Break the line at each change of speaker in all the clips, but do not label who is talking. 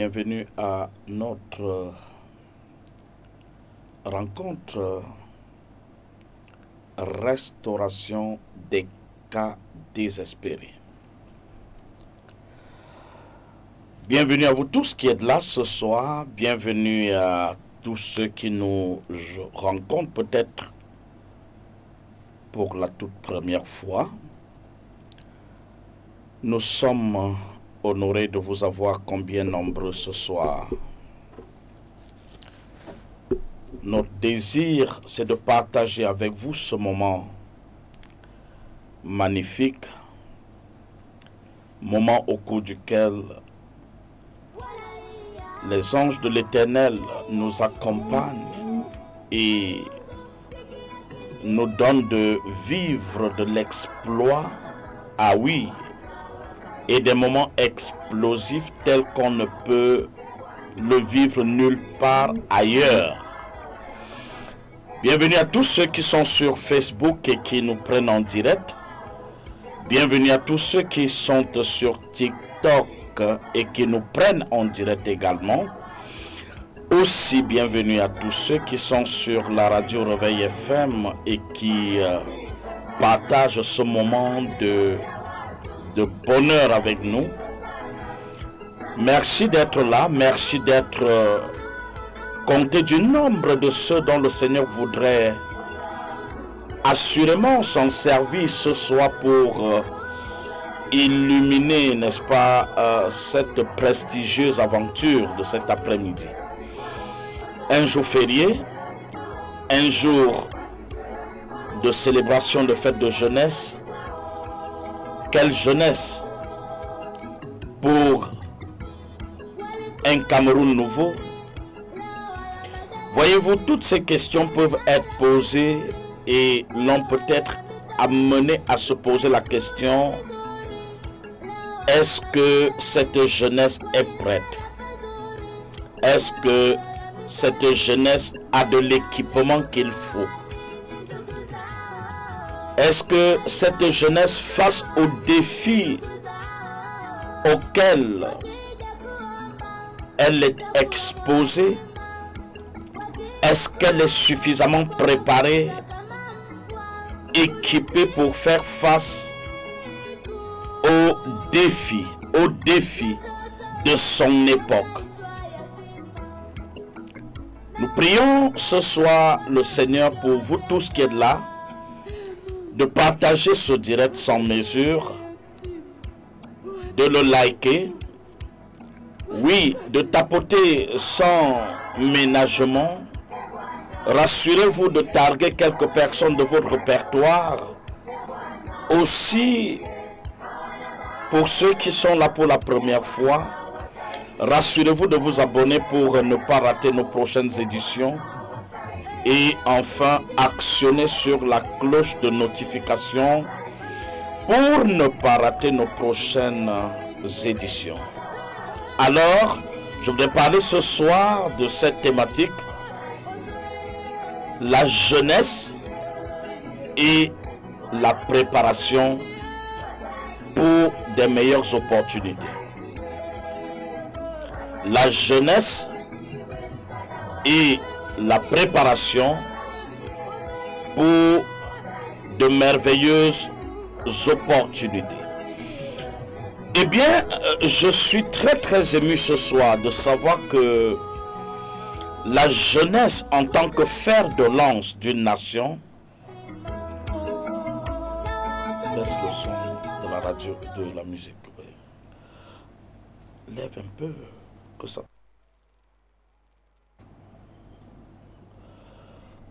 bienvenue à notre rencontre restauration des cas désespérés. Bienvenue à vous tous qui êtes là ce soir, bienvenue à tous ceux qui nous rencontrent peut-être pour la toute première fois. Nous sommes honorés de vous avoir combien nombreux ce soir. Notre désir, c'est de partager avec vous ce moment magnifique, moment au cours duquel les anges de l'Éternel nous accompagnent et nous donnent de vivre de l'exploit, ah oui, et des moments explosifs tels qu'on ne peut le vivre nulle part ailleurs. Bienvenue à tous ceux qui sont sur Facebook et qui nous prennent en direct. Bienvenue à tous ceux qui sont sur TikTok et qui nous prennent en direct également. Aussi bienvenue à tous ceux qui sont sur la radio Réveil FM et qui partagent ce moment de bonheur avec nous. Merci d'être là, merci d'être compté du nombre de ceux dont le Seigneur voudrait assurément s'en servir ce soir pour illuminer, n'est-ce pas, cette prestigieuse aventure de cet après-midi. Un jour férié, un jour de célébration de fête de jeunesse. Quelle jeunesse pour un Cameroun nouveau. Voyez-vous, toutes ces questions peuvent être posées et l'on peut être amené à se poser la question: est-ce que cette jeunesse est prête? Est-ce que cette jeunesse a de l'équipement qu'il faut? Est-ce que cette jeunesse, face aux défis auxquels elle est exposée, est-ce qu'elle est suffisamment préparée, équipée pour faire face aux défis de son époque? Nous prions ce soir le Seigneur pour vous tous qui êtes là, de partager ce direct sans mesure, de le liker, oui, de tapoter sans ménagement. Rassurez-vous de targuer quelques personnes de votre répertoire. Aussi, pour ceux qui sont là pour la première fois, rassurez-vous de vous abonner pour ne pas rater nos prochaines éditions. Et enfin, actionnez sur la cloche de notification pour ne pas rater nos prochaines éditions. Alors, je voudrais parler ce soir de cette thématique, la jeunesse et la préparation pour des meilleures opportunités. La jeunesse et la préparation pour de merveilleuses opportunités. Eh bien, je suis très ému ce soir de savoir que la jeunesse en tant que fer de lance d'une nation, laisse le son de la radio, de la musique, lève un peu, que ça.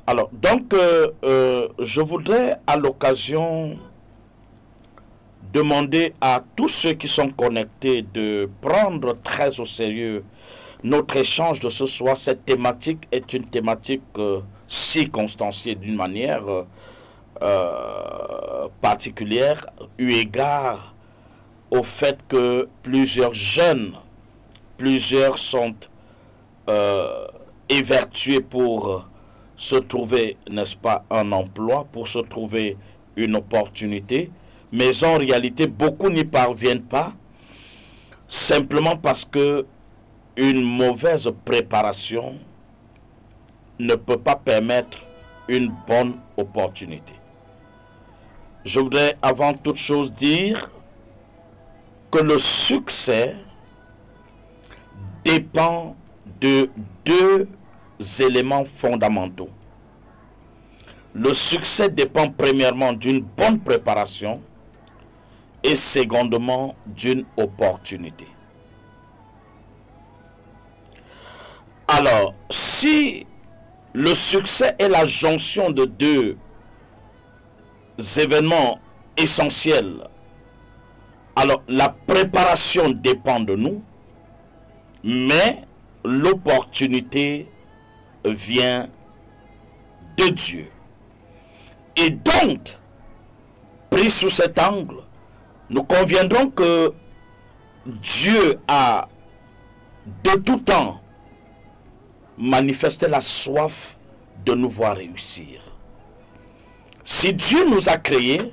Alors, donc, je voudrais à l'occasion demander à tous ceux qui sont connectés de prendre très au sérieux notre échange de ce soir. Cette thématique est une thématique circonstanciée d'une manière particulière, eu égard au fait que plusieurs jeunes, plusieurs sont évertués pour se trouver, n'est-ce pas, un emploi, pour se trouver une opportunité, mais en réalité, beaucoup n'y parviennent pas, simplement parce que une mauvaise préparation ne peut pas permettre une bonne opportunité. Je voudrais avant toute chose dire que le succès dépend de deux éléments fondamentaux. Le succès dépend premièrement d'une bonne préparation et secondement d'une opportunité. Alors, si le succès est la jonction de deux événements essentiels, alors la préparation dépend de nous, mais l'opportunité vient de Dieu. Et donc, pris sous cet angle, nous conviendrons que Dieu a de tout temps manifesté la soif de nous voir réussir. Si Dieu nous a créés,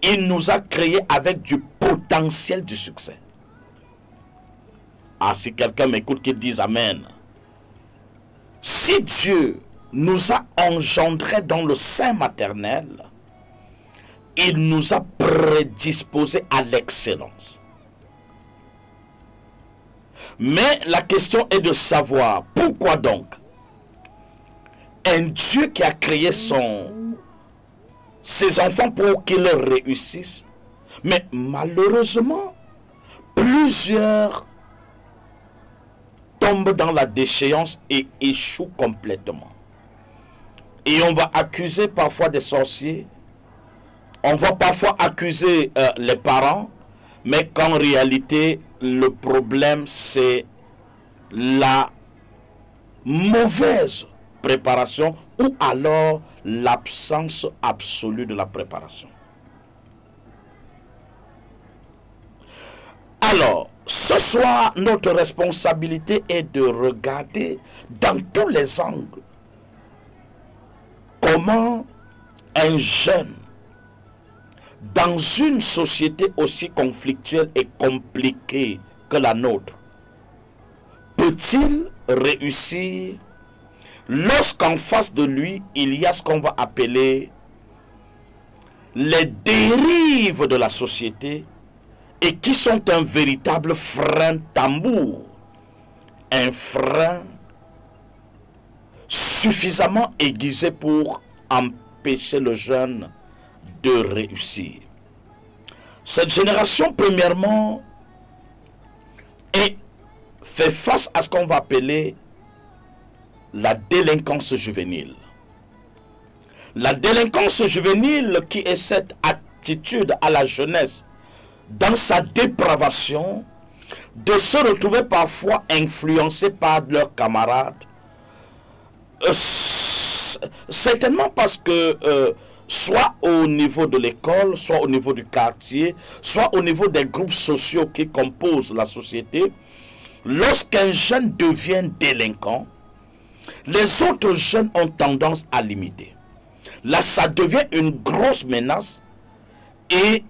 il nous a créés avec du potentiel du succès. Ah, si quelqu'un m'écoute, qu'il dise Amen. Si Dieu nous a engendrés dans le sein maternel, il nous a prédisposés à l'excellence. Mais la question est de savoir pourquoi donc un Dieu qui a créé ses enfants pour qu'ils réussissent, mais malheureusement, plusieurs tombent dans la déchéance et échouent complètement. Et on va accuser parfois des sorciers, on va parfois accuser les parents, mais qu'en réalité, le problème, c'est la mauvaise préparation ou alors l'absence absolue de la préparation. Alors, ce soir, notre responsabilité est de regarder dans tous les angles comment un jeune, dans une société aussi conflictuelle et compliquée que la nôtre, peut-il réussir lorsqu'en face de lui, il y a ce qu'on va appeler les dérives de la société et qui sont un véritable frein tambour, un frein suffisamment aiguisé pour empêcher le jeune de réussir. Cette génération, premièrement, fait face à ce qu'on va appeler la délinquance juvénile. La délinquance juvénile qui est cette attitude à la jeunesse dans sa dépravation de se retrouver parfois influencé par leurs camarades. Certainement parce que soit au niveau de l'école, soit au niveau du quartier, soit au niveau des groupes sociaux qui composent la société, lorsqu'un jeune devient délinquant, les autres jeunes ont tendance à l'imiter. Là, ça devient une grosse menace et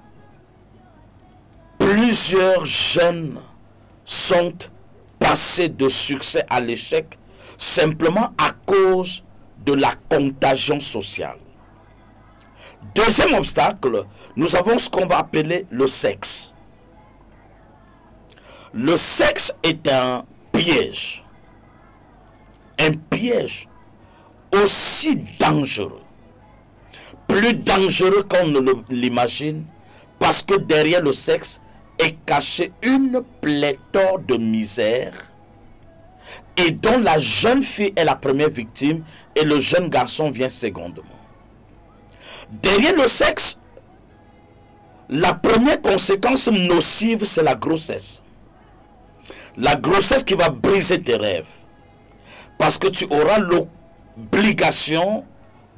plusieurs jeunes sont passés de succès à l'échec simplement à cause de la contagion sociale. Deuxième obstacle, nous avons ce qu'on va appeler le sexe. Le sexe est un piège. Un piège aussi dangereux. Plus dangereux qu'on ne l'imagine, parce que derrière le sexe est cachée une pléthore de misère et dont la jeune fille est la première victime et le jeune garçon vient secondement. Derrière le sexe, la première conséquence nocive, c'est la grossesse. La grossesse qui va briser tes rêves. Parce que tu auras l'obligation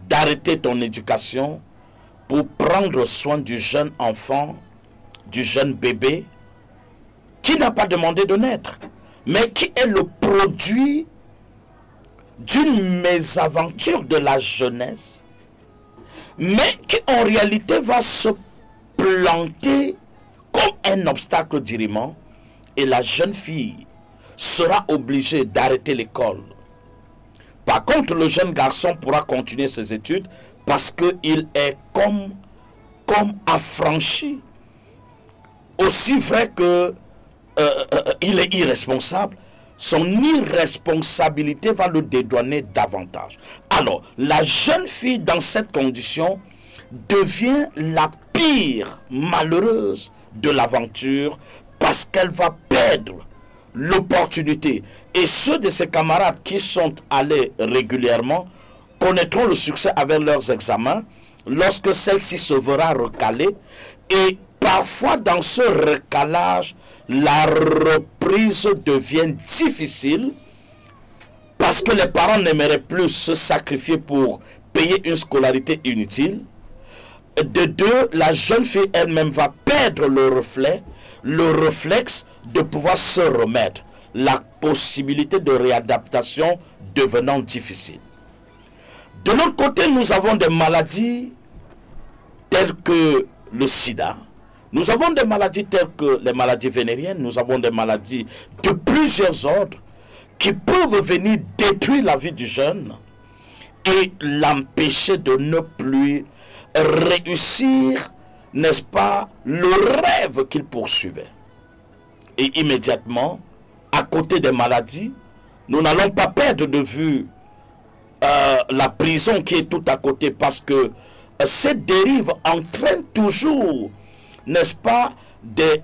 d'arrêter ton éducation pour prendre soin du jeune enfant, du jeune bébé, qui n'a pas demandé de naître, mais qui est le produit d'une mésaventure de la jeunesse, mais qui en réalité va se planter comme un obstacle dirimant, et la jeune fille sera obligé d'arrêter l'école. Par contre, le jeune garçon pourra continuer ses études parce qu'il est comme affranchi. Aussi vrai que il est irresponsable, son irresponsabilité va le dédouaner davantage. Alors, la jeune fille dans cette condition devient la pire malheureuse de l'aventure parce qu'elle va perdre l'opportunité. Et ceux de ses camarades qui sont allés régulièrement connaîtront le succès avec leurs examens lorsque celle-ci se verra recalée. Et parfois dans ce recalage, la reprise devient difficile parce que les parents n'aimeraient plus se sacrifier pour payer une scolarité inutile. De deux, la jeune fille elle-même va perdre le réflexe de pouvoir se remettre, la possibilité de réadaptation devenant difficile. De l'autre côté, nous avons des maladies telles que le sida. Nous avons des maladies telles que les maladies vénériennes. Nous avons des maladies de plusieurs ordres qui peuvent venir détruire la vie du jeune et l'empêcher de ne plus réussir, n'est-ce pas, le rêve qu'il poursuivait. Et immédiatement, à côté des maladies, nous n'allons pas perdre de vue la prison qui est tout à côté, parce que cette dérive entraîne toujours, n'est-ce pas, des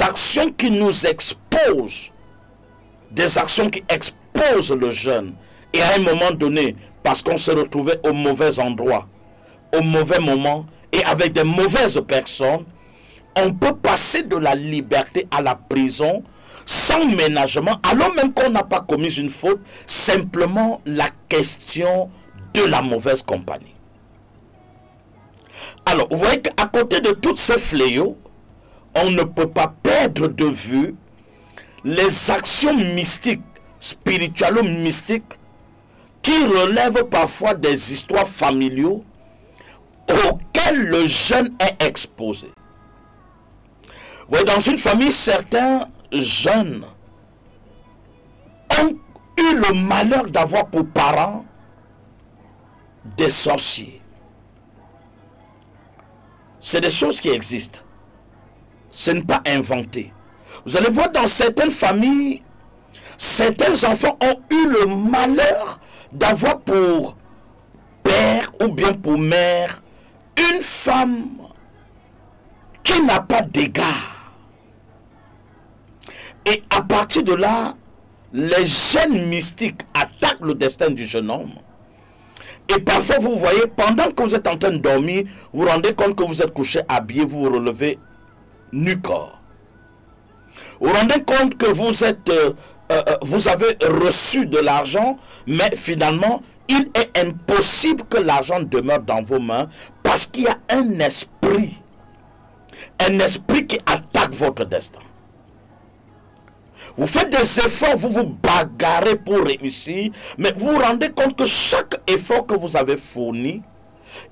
actions qui nous exposent, des actions qui exposent le jeune. Et à un moment donné, parce qu'on se retrouvait au mauvais endroit, au mauvais moment, et avec des mauvaises personnes, on peut passer de la liberté à la prison sans ménagement, alors même qu'on n'a pas commis une faute, simplement la question de la mauvaise compagnie. Alors, vous voyez qu'à côté de tous ces fléaux, on ne peut pas perdre de vue les actions mystiques, spiritualo-mystiques, qui relèvent parfois des histoires familiaux auxquelles le jeune est exposé. Vous voyez, dans une famille, certains jeunes ont eu le malheur d'avoir pour parents des sorciers. C'est des choses qui existent. Ce n'est pas inventé. Vous allez voir, dans certaines familles, certains enfants ont eu le malheur d'avoir pour père ou bien pour mère une femme qui n'a pas d'égard. Et à partir de là, les gènes mystiques attaquent le destin du jeune homme. Et parfois, vous voyez, pendant que vous êtes en train de dormir, vous vous rendez compte que vous êtes couché habillé, vous vous relevez nu-corps. Vous vous rendez compte que vous avez reçu de l'argent, mais finalement, il est impossible que l'argent demeure dans vos mains parce qu'il y a un esprit qui attaque votre destin. Vous faites des efforts, vous vous bagarrez pour réussir, mais vous vous rendez compte que chaque effort que vous avez fourni,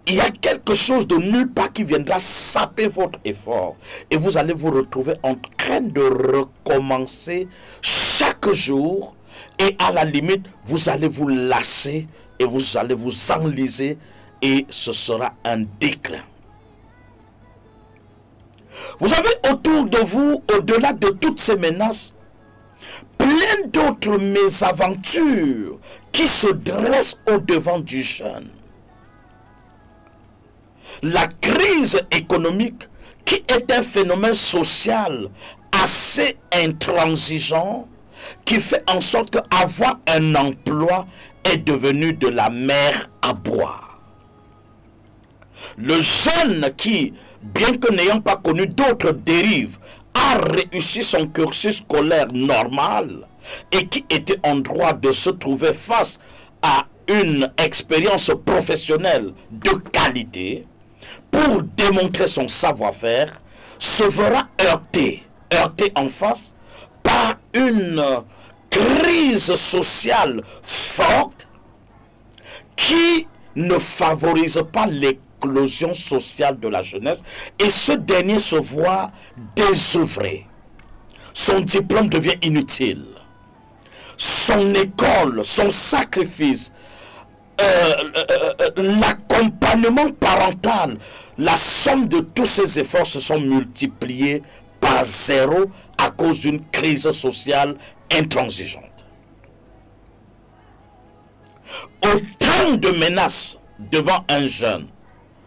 il y a quelque chose de nulle part qui viendra saper votre effort. Et vous allez vous retrouver en train de recommencer chaque jour. Et à la limite, vous allez vous lasser et vous allez vous enliser et ce sera un déclin. Vous avez autour de vous, au-delà de toutes ces menaces, plein d'autres mésaventures qui se dressent au-devant du jeune. La crise économique, qui est un phénomène social assez intransigeant, qui fait en sorte qu'avoir un emploi est devenu de la mer à boire. Le jeune qui, bien que n'ayant pas connu d'autres dérives, a réussi son cursus scolaire normal et qui était en droit de se trouver face à une expérience professionnelle de qualité pour démontrer son savoir-faire, se verra heurté en face par une crise sociale forte qui ne favorise pas l'éclosion sociale de la jeunesse, et ce dernier se voit désœuvré, son diplôme devient inutile. Son école, son sacrifice, l'accompagnement parental, la somme de tous ces efforts se sont multipliés par 0 à cause d'une crise sociale intransigeante. Autant de menaces devant un jeune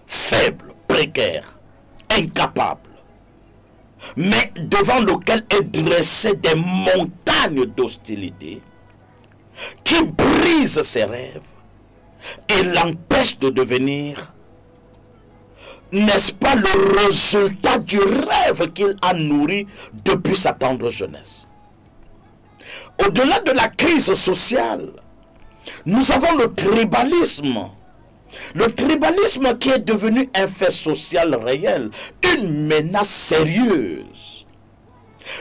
faible, précaire, incapable, mais devant lequel est dressé des montagnes d'hostilité qui brisent ses rêves et l'empêchent de devenir, n'est-ce pas, le résultat du rêve qu'il a nourri depuis sa tendre jeunesse. Au-delà de la crise sociale, nous avons le tribalisme. Le tribalisme qui est devenu un fait social réel, une menace sérieuse.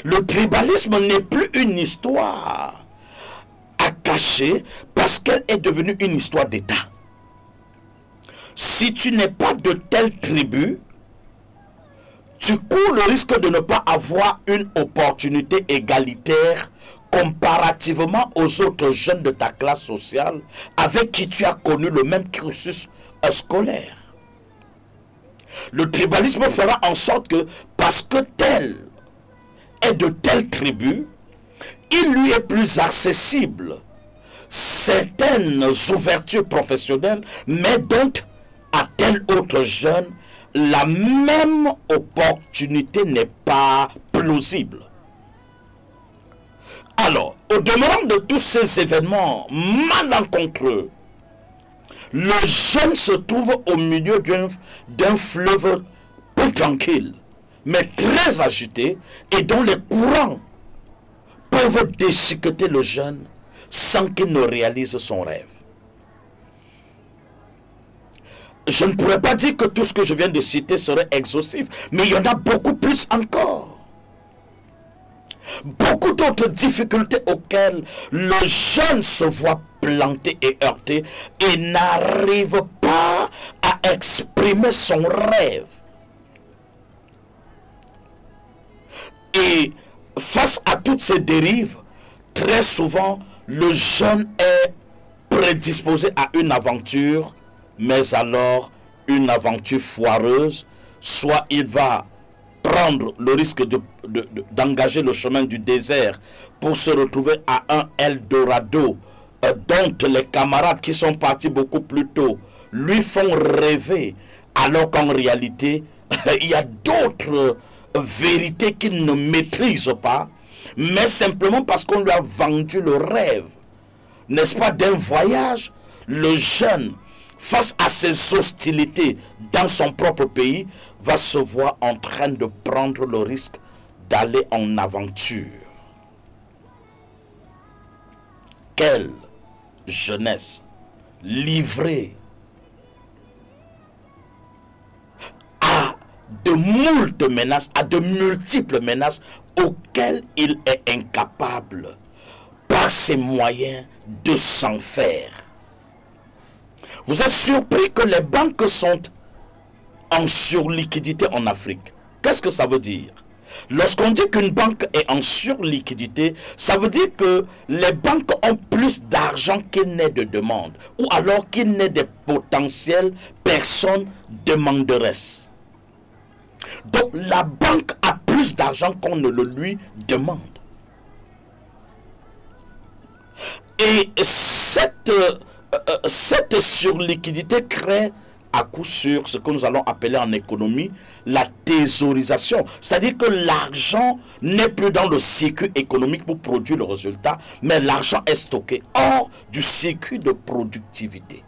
Le tribalisme n'est plus une histoire à cacher parce qu'elle est devenue une histoire d'État. Si tu n'es pas de telle tribu, tu cours le risque de ne pas avoir une opportunité égalitaire comparativement aux autres jeunes de ta classe sociale avec qui tu as connu le même cursus scolaire. Le tribalisme fera en sorte que, parce que tel est de telle tribu, il lui est plus accessible certaines ouvertures professionnelles, mais donc à tel autre jeune, la même opportunité n'est pas plausible. Alors, au demeurant de tous ces événements malencontreux, le jeune se trouve au milieu d'un fleuve peu tranquille, mais très agité, et dont les courants peuvent déchiqueter le jeune sans qu'il ne réalise son rêve. Je ne pourrais pas dire que tout ce que je viens de citer serait exhaustif, mais il y en a beaucoup plus encore. Beaucoup d'autres difficultés auxquelles le jeune se voit planté et heurté et n'arrive pas à exprimer son rêve. Et face à toutes ces dérives, très souvent, le jeune est prédisposé à une aventure, mais alors une aventure foireuse. Soit il va prendre le risque d'engager le chemin du désert pour se retrouver à un Eldorado dont les camarades qui sont partis beaucoup plus tôt lui font rêver, alors qu'en réalité, il y a d'autres vérités qu'il ne maîtrise pas, mais simplement parce qu'on lui a vendu le rêve, n'est-ce pas, d'un voyage. Le jeune, face à ces hostilités dans son propre pays, va se voir en train de prendre le risque d'aller en aventure. Quelle jeunesse livrée à de moultes menaces, à de multiples menaces auxquelles il est incapable par ses moyens de s'en faire. Vous êtes surpris que les banques sont en surliquidité en Afrique. Qu'est-ce que ça veut dire? Lorsqu'on dit qu'une banque est en surliquidité, ça veut dire que les banques ont plus d'argent qu'il n'est de demande, ou alors qu'il n'est de potentielles personnes demanderesses. Donc la banque a plus d'argent qu'on ne le lui demande. Et cette surliquidité crée à coup sûr ce que nous allons appeler en économie la thésaurisation. C'est-à-dire que l'argent n'est plus dans le circuit économique pour produire le résultat, mais l'argent est stocké hors du circuit de productivité.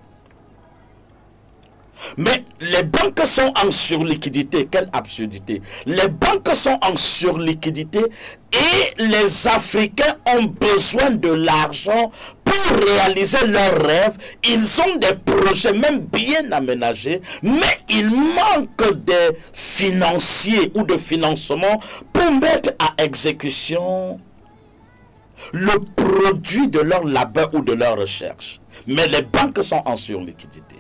Mais les banques sont en surliquidité. Quelle absurdité! Les banques sont en surliquidité et les Africains ont besoin de l'argent pour réaliser leurs rêves. Ils ont des projets même bien aménagés, mais il manque des financiers ou de financement pour mettre à exécution le produit de leur labeur ou de leur recherche. Mais les banques sont en surliquidité.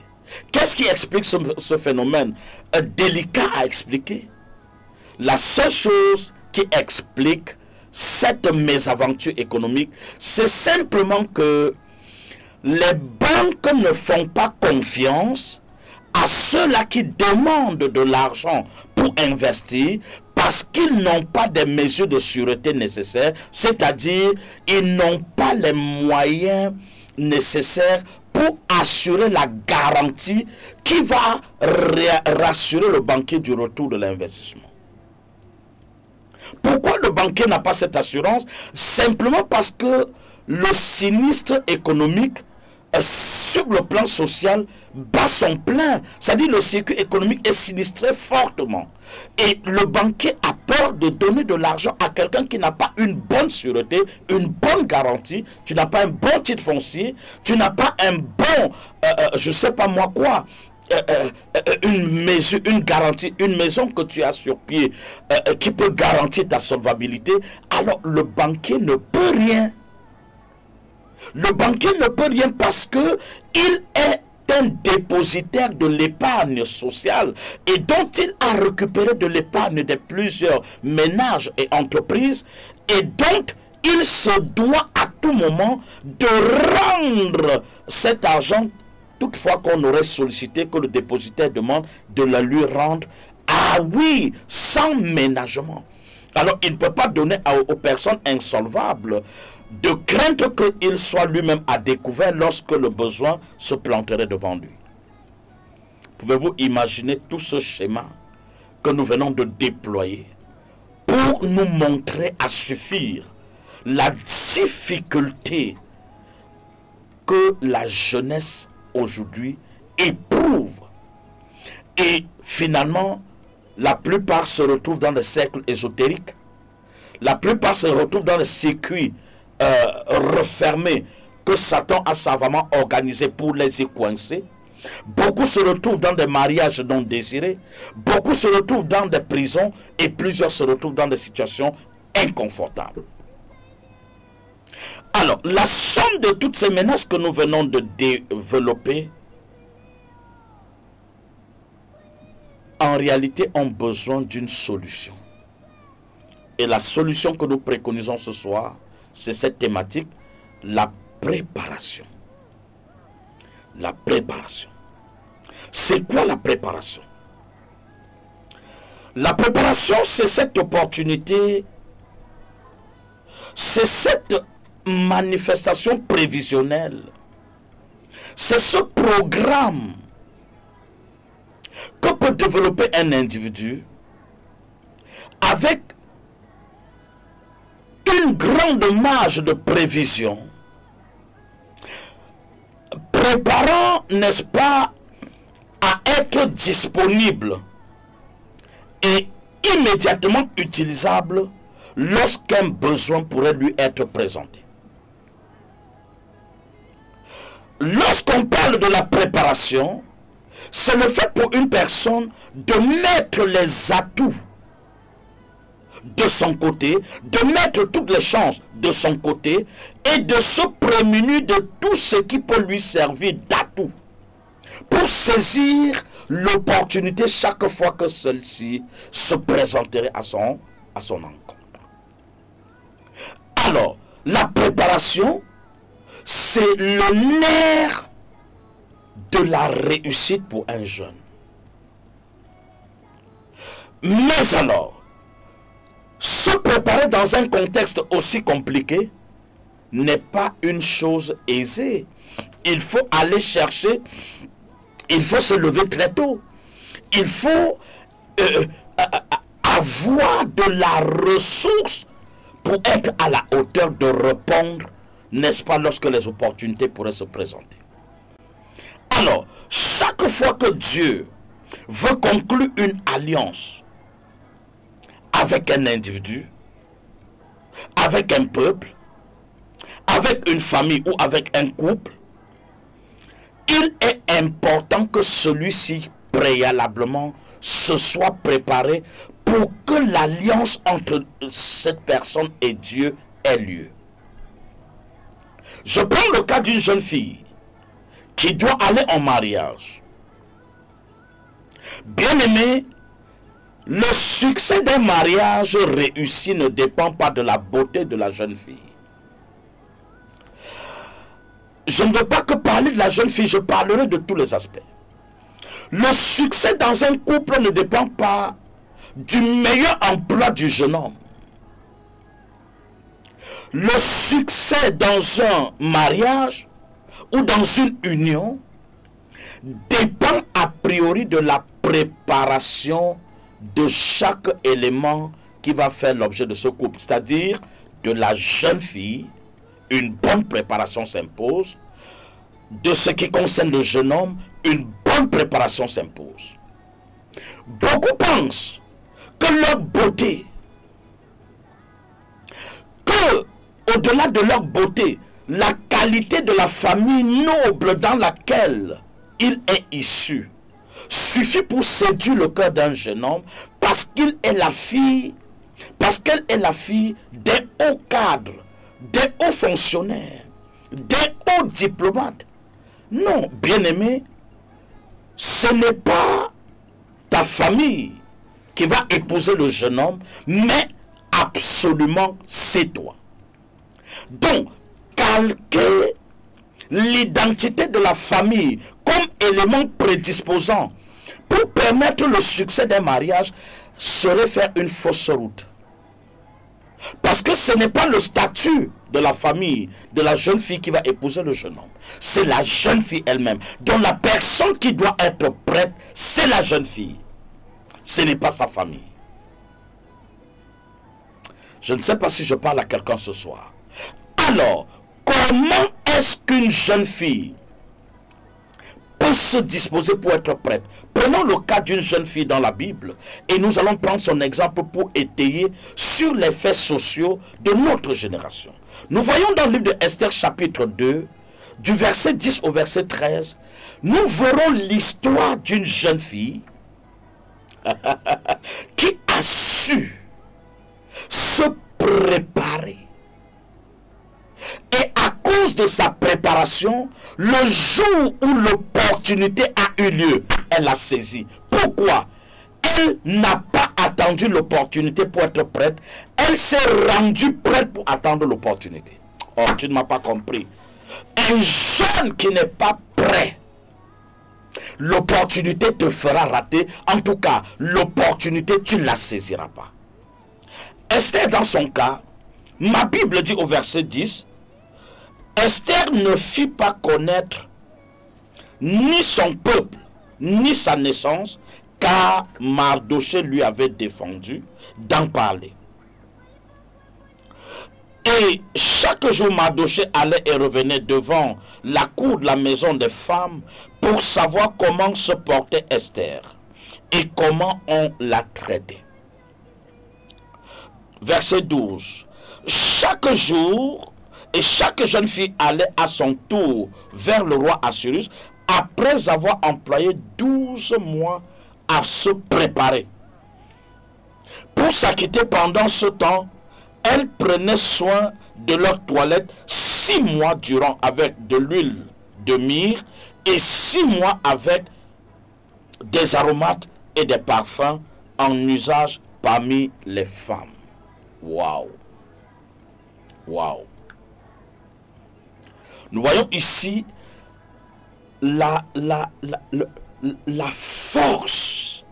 Qu'est-ce qui explique ce phénomène délicat à expliquer? La seule chose qui explique, cette mésaventure économique, c'est simplement que les banques ne font pas confiance à ceux-là qui demandent de l'argent pour investir parce qu'ils n'ont pas des mesures de sûreté nécessaires, c'est-à-dire ils n'ont pas les moyens nécessaires pour assurer la garantie qui va rassurer le banquier du retour de l'investissement. Pourquoi le banquier n'a pas cette assurance? Simplement parce que le sinistre économique sur le plan social bat son plein. C'est-à-dire le circuit économique est sinistré fortement. Et le banquier a peur de donner de l'argent à quelqu'un qui n'a pas une bonne sûreté, une bonne garantie. Tu n'as pas un bon titre foncier, tu n'as pas un bon, je sais pas moi quoi, une mesure, une garantie, une maison que tu as sur pied qui peut garantir ta solvabilité. Alors le banquier ne peut rien. Le banquier ne peut rien parce que il est un dépositaire de l'épargne sociale et dont il a récupéré de l'épargne de plusieurs ménages et entreprises, et donc il se doit à tout moment de rendre cet argent, toutefois qu'on aurait sollicité que le dépositaire demande de la lui rendre, ah oui, sans ménagement. Alors il ne peut pas donner aux personnes insolvables de crainte qu'il soit lui-même à découvert lorsque le besoin se planterait devant lui. Pouvez-vous imaginer tout ce schéma que nous venons de déployer pour nous montrer à suffire la difficulté que la jeunesse aujourd'hui éprouve? Et finalement, la plupart se retrouvent dans les cercles ésotériques, la plupart se retrouvent dans les circuits refermés que Satan a savamment organisé pour les y coincer. Beaucoup se retrouvent dans des mariages non désirés, beaucoup se retrouvent dans des prisons et plusieurs se retrouvent dans des situations inconfortables. Alors, la somme de toutes ces menaces que nous venons de développer, en réalité, ont besoin d'une solution. Et la solution que nous préconisons ce soir, c'est cette thématique, la préparation. La préparation. C'est quoi la préparation? La préparation, c'est cette opportunité, c'est cette manifestation prévisionnelle, c'est ce programme que peut développer un individu avec une grande marge de prévision, préparant, n'est-ce pas, à être disponible et immédiatement utilisable lorsqu'un besoin pourrait lui être présenté. Lorsqu'on parle de la préparation, c'est le fait pour une personne de mettre les atouts de son côté, de mettre toutes les chances de son côté et de se prémunir de tout ce qui peut lui servir d'atout pour saisir l'opportunité chaque fois que celle-ci se présenterait à son encontre. Alors, la préparation, c'est le nerf de la réussite pour un jeune. Mais alors, se préparer dans un contexte aussi compliqué n'est pas une chose aisée. Il faut aller chercher, il faut se lever très tôt. Il faut avoir de la ressource pour être à la hauteur de répondre, n'est-ce pas, lorsque les opportunités pourraient se présenter. Alors, chaque fois que Dieu veut conclure une alliance avec un individu, avec un peuple, avec une famille ou avec un couple, il est important que celui-ci préalablement se soit préparé pour que l'alliance entre cette personne et Dieu ait lieu. Je prends le cas d'une jeune fille qui doit aller en mariage. Bien aimé, Le succès d'un mariage réussi ne dépend pas de la beauté de la jeune fille. Je ne veux pas que parler de la jeune fille, je parlerai de tous les aspects. Le succès dans un couple ne dépend pas du meilleur emploi du jeune homme. Le succès dans un mariage ou dans une union dépend a priori de la préparation de chaque élément qui va faire l'objet de ce couple. C'est-à-dire de la jeune fille, une bonne préparation s'impose. De ce qui concerne le jeune homme, une bonne préparation s'impose. Beaucoup pensent que leur beauté, que au-delà de leur beauté, la qualité de la famille noble dans laquelle il est issu suffit pour séduire le cœur d'un jeune homme parce qu'il est la fille, parce qu'elle est la fille des hauts cadres, des hauts fonctionnaires, des hauts diplomates. Non, bien-aimé, ce n'est pas ta famille qui va épouser le jeune homme, mais absolument c'est toi. Donc, calquer l'identité de la famille comme élément prédisposant pour permettre le succès d'un mariage serait faire une fausse route. Parce que ce n'est pas le statut de la famille, de la jeune fille qui va épouser le jeune homme. C'est la jeune fille elle-même. Donc la personne qui doit être prête, c'est la jeune fille. Ce n'est pas sa famille. Je ne sais pas si je parle à quelqu'un ce soir. Alors, comment est-ce qu'une jeune fille peut se disposer pour être prête? Prenons le cas d'une jeune fille dans la Bible et nous allons prendre son exemple pour étayer sur les faits sociaux de notre génération. Nous voyons dans le livre de Esther chapitre 2, du verset 10 au verset 13, nous verrons l'histoire d'une jeune fille qui a su se préparer. Et à cause de sa préparation, le jour où l'opportunité a eu lieu, elle l'a saisie. Pourquoi? Elle n'a pas attendu l'opportunité pour être prête. Elle s'est rendue prête pour attendre l'opportunité. Oh, tu ne m'as pas compris. Un jeune qui n'est pas prêt, l'opportunité te fera rater. En tout cas, l'opportunité, tu ne la saisiras pas. Esther, dans son cas, ma Bible dit au verset 10, Esther ne fit pas connaître ni son peuple, ni sa naissance, car Mardochée lui avait défendu d'en parler. Et chaque jour, Mardochée allait et revenait devant la cour de la maison des femmes pour savoir comment se portait Esther et comment on la traitait. Verset 12. Chaque jour, et chaque jeune fille allait à son tour vers le roi Assuérus après avoir employé 12 mois à se préparer. Pour s'acquitter pendant ce temps, elle prenait soin de leur toilette 6 mois durant avec de l'huile de myrrhe et 6 mois avec des aromates et des parfums en usage parmi les femmes. Waouh! Waouh! Nous voyons ici la force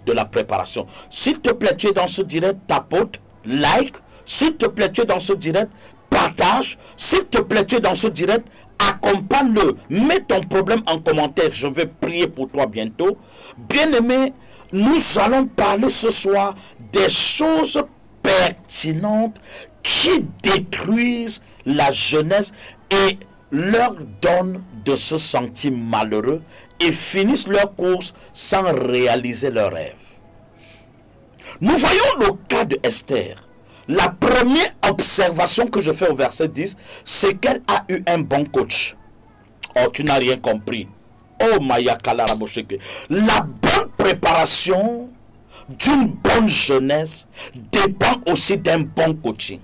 de la préparation. S'il te plaît, tu es dans ce direct, tapote, like. S'il te plaît, tu es dans ce direct, partage. S'il te plaît, tu es dans ce direct, accompagne-le. Mets ton problème en commentaire. Je vais prier pour toi bientôt. Bien-aimé, nous allons parler ce soir des choses pertinentes qui détruisent la jeunesse et leur donnent de se sentir malheureux et finissent leur course sans réaliser leurs rêves. Nous voyons le cas de Esther. La première observation que je fais au verset 10, c'est qu'elle a eu un bon coach. Oh, tu n'as rien compris. Oh, Maya Kalarabosheke. La bonne préparation d'une bonne jeunesse dépend aussi d'un bon coaching.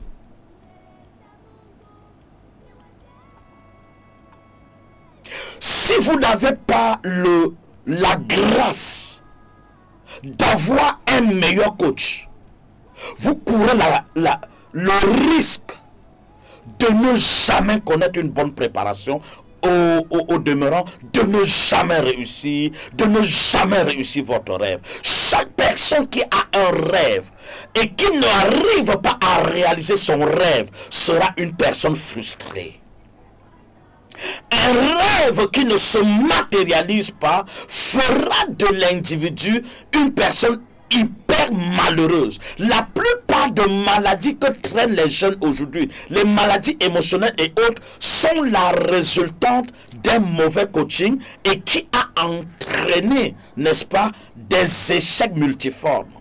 Si vous n'avez pas la grâce d'avoir un meilleur coach, vous courez le risque de ne jamais connaître une bonne préparation, au demeurant, de ne jamais réussir, votre rêve. Chaque personne qui a un rêve et qui n'arrive pas à réaliser son rêve sera une personne frustrée. Un rêve qui ne se matérialise pas fera de l'individu une personne hyper malheureuse. La plupart de maladies que traînent les jeunes aujourd'hui, les maladies émotionnelles et autres, sont la résultante d'un mauvais coaching et qui a entraîné, n'est-ce pas, des échecs multiformes.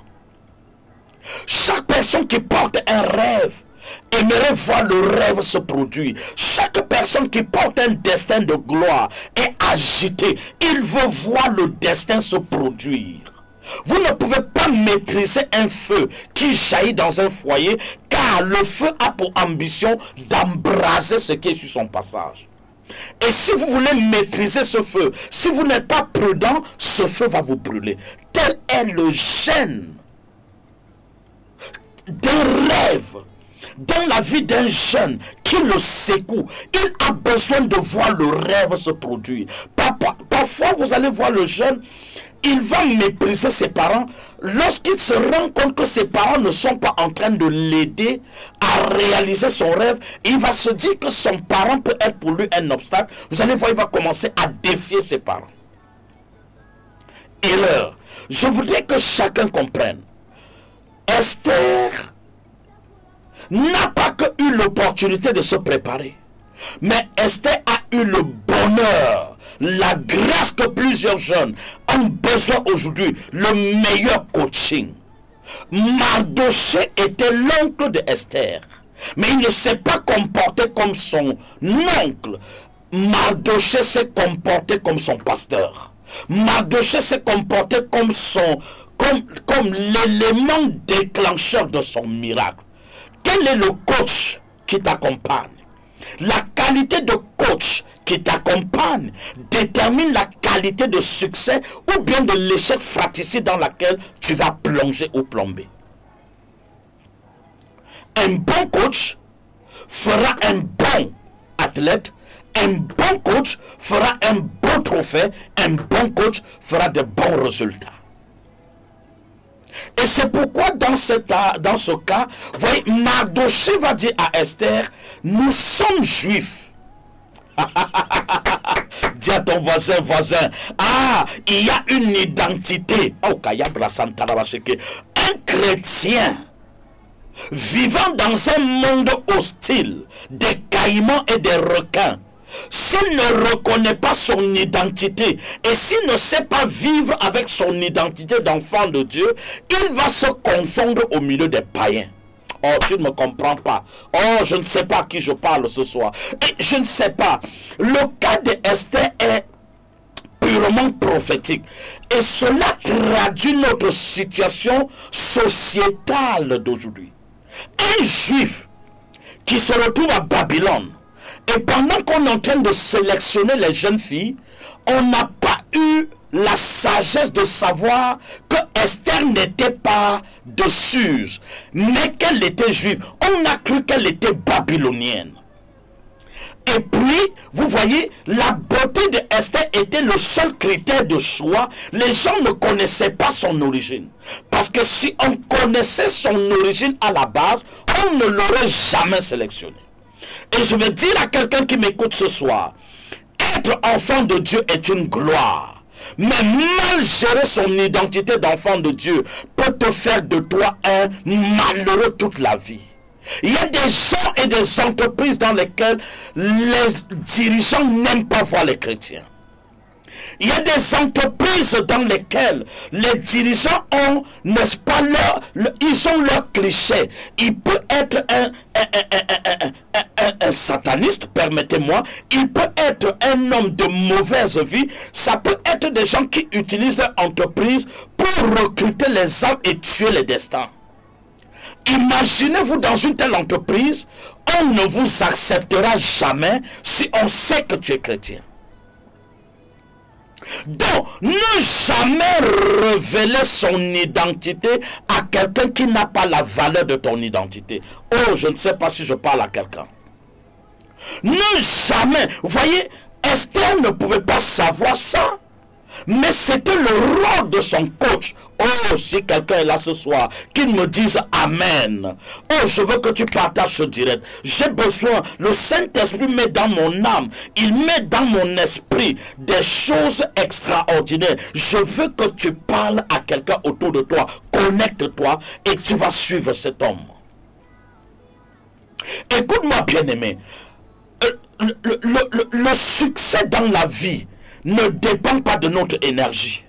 Chaque personne qui porte un rêve aimerait voir le rêve se produire. Chaque personne qui porte un destin de gloire est agitée. Il veut voir le destin se produire. Vous ne pouvez pas maîtriser un feu qui jaillit dans un foyer, car le feu a pour ambition d'embraser ce qui est sur son passage. Et si vous voulez maîtriser ce feu, si vous n'êtes pas prudent, ce feu va vous brûler. Tel est le gène d'un rêve dans la vie d'un jeune qui le secoue. Il a besoin de voir le rêve se produire. Parfois, vous allez voir le jeune, il va mépriser ses parents lorsqu'il se rend compte que ses parents ne sont pas en train de l'aider à réaliser son rêve. Il va se dire que son parent peut être pour lui un obstacle. Vous allez voir, il va commencer à défier ses parents. Erreur. Je voudrais que chacun comprenne. Esther n'a pas que eu l'opportunité de se préparer, mais Esther a eu le bonheur, la grâce que plusieurs jeunes ont besoin aujourd'hui, le meilleur coaching. Mardochée était l'oncle de Esther, mais il ne s'est pas comporté comme son oncle. Mardochée s'est comporté comme son pasteur. Mardochée s'est comporté comme l'élément déclencheur de son miracle. Quel est le coach qui t'accompagne? La qualité de coach qui t'accompagne détermine la qualité de succès ou bien de l'échec fratricide dans laquelle tu vas plonger ou plomber. Un bon coach fera un bon athlète, un bon coach fera un bon trophée, un bon coach fera de bons résultats. Et c'est pourquoi dans ce cas, voyez, Mardochée va dire à Esther, nous sommes juifs. Dis à ton voisin, ah, il y a une identité. Oh, un chrétien vivant dans un monde hostile, des caïmans et des requins, s'il ne reconnaît pas son identité et s'il ne sait pas vivre avec son identité d'enfant de Dieu, il va se confondre au milieu des païens. Oh, tu ne me comprends pas. Oh, je ne sais pas à qui je parle ce soir. Et je ne sais pas. Le cas d'Esther est purement prophétique. Et cela traduit notre situation sociétale d'aujourd'hui. Un juif qui se retrouve à Babylone, et pendant qu'on est en train de sélectionner les jeunes filles, on n'a pas eu la sagesse de savoir que Esther n'était pas de Suse, mais qu'elle était juive. On a cru qu'elle était babylonienne. Et puis, vous voyez, la beauté de Esther était le seul critère de choix. Les gens ne connaissaient pas son origine. Parce que si on connaissait son origine à la base, on ne l'aurait jamais sélectionnée. Et je vais dire à quelqu'un qui m'écoute ce soir, être enfant de Dieu est une gloire. Mais mal gérer son identité d'enfant de Dieu peut te faire de toi un malheureux toute la vie. Il y a des gens et des entreprises dans lesquelles les dirigeants n'aiment pas voir les chrétiens. Il y a des entreprises dans lesquelles les dirigeants ont, n'est-ce pas, ils ont leur cliché. Il peut être un sataniste, permettez-moi. Il peut être un homme de mauvaise vie. Ça peut être des gens qui utilisent leur entreprise pour recruter les âmes et tuer les destins. Imaginez-vous dans une telle entreprise, on ne vous acceptera jamais si on sait que tu es chrétien. Donc, ne jamais révéler son identité à quelqu'un qui n'a pas la valeur de ton identité. Oh, je ne sais pas si je parle à quelqu'un. Ne jamais, vous voyez, Esther ne pouvait pas savoir ça, mais c'était le rôle de son coach. Oh, si quelqu'un est là ce soir, qu'il me dise Amen. Oh, je veux que tu partages ce direct. J'ai besoin, le Saint-Esprit met dans mon âme, il met dans mon esprit des choses extraordinaires. Je veux que tu parles à quelqu'un autour de toi. Connecte-toi et tu vas suivre cet homme. Écoute-moi, bien-aimé. Le succès dans la vie ne dépend pas de notre énergie,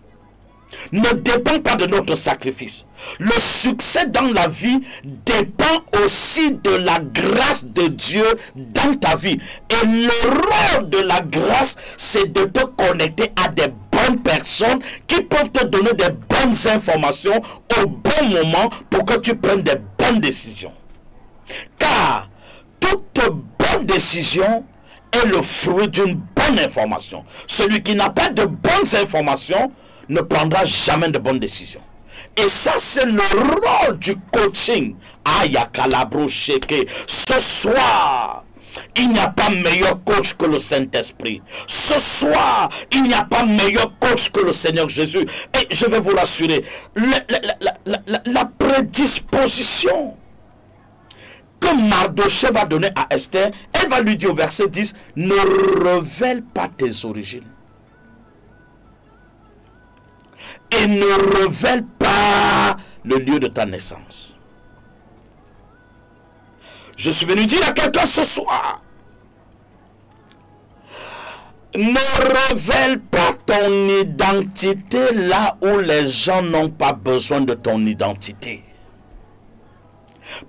ne dépend pas de notre sacrifice. Le succès dans la vie dépend aussi de la grâce de Dieu dans ta vie. Et le rôle de la grâce, c'est de te connecter à des bonnes personnes qui peuvent te donner des bonnes informations au bon moment pour que tu prennes des bonnes décisions. Car toute bonne décision est le fruit d'une bonne information. Celui qui n'a pas de bonnes informations ne prendra jamais de bonnes décisions. Et ça, c'est le rôle du coaching. Aya Kalabro Sheke. Ce soir, il n'y a pas meilleur coach que le Saint-Esprit. Ce soir, il n'y a pas meilleur coach que le Seigneur Jésus. Et je vais vous rassurer, la prédisposition que Mardochée va donner à Esther, elle va lui dire au verset 10, ne révèle pas tes origines. Et ne révèle pas le lieu de ta naissance. Je suis venu dire à quelqu'un ce soir, ne révèle pas ton identité là où les gens n'ont pas besoin de ton identité.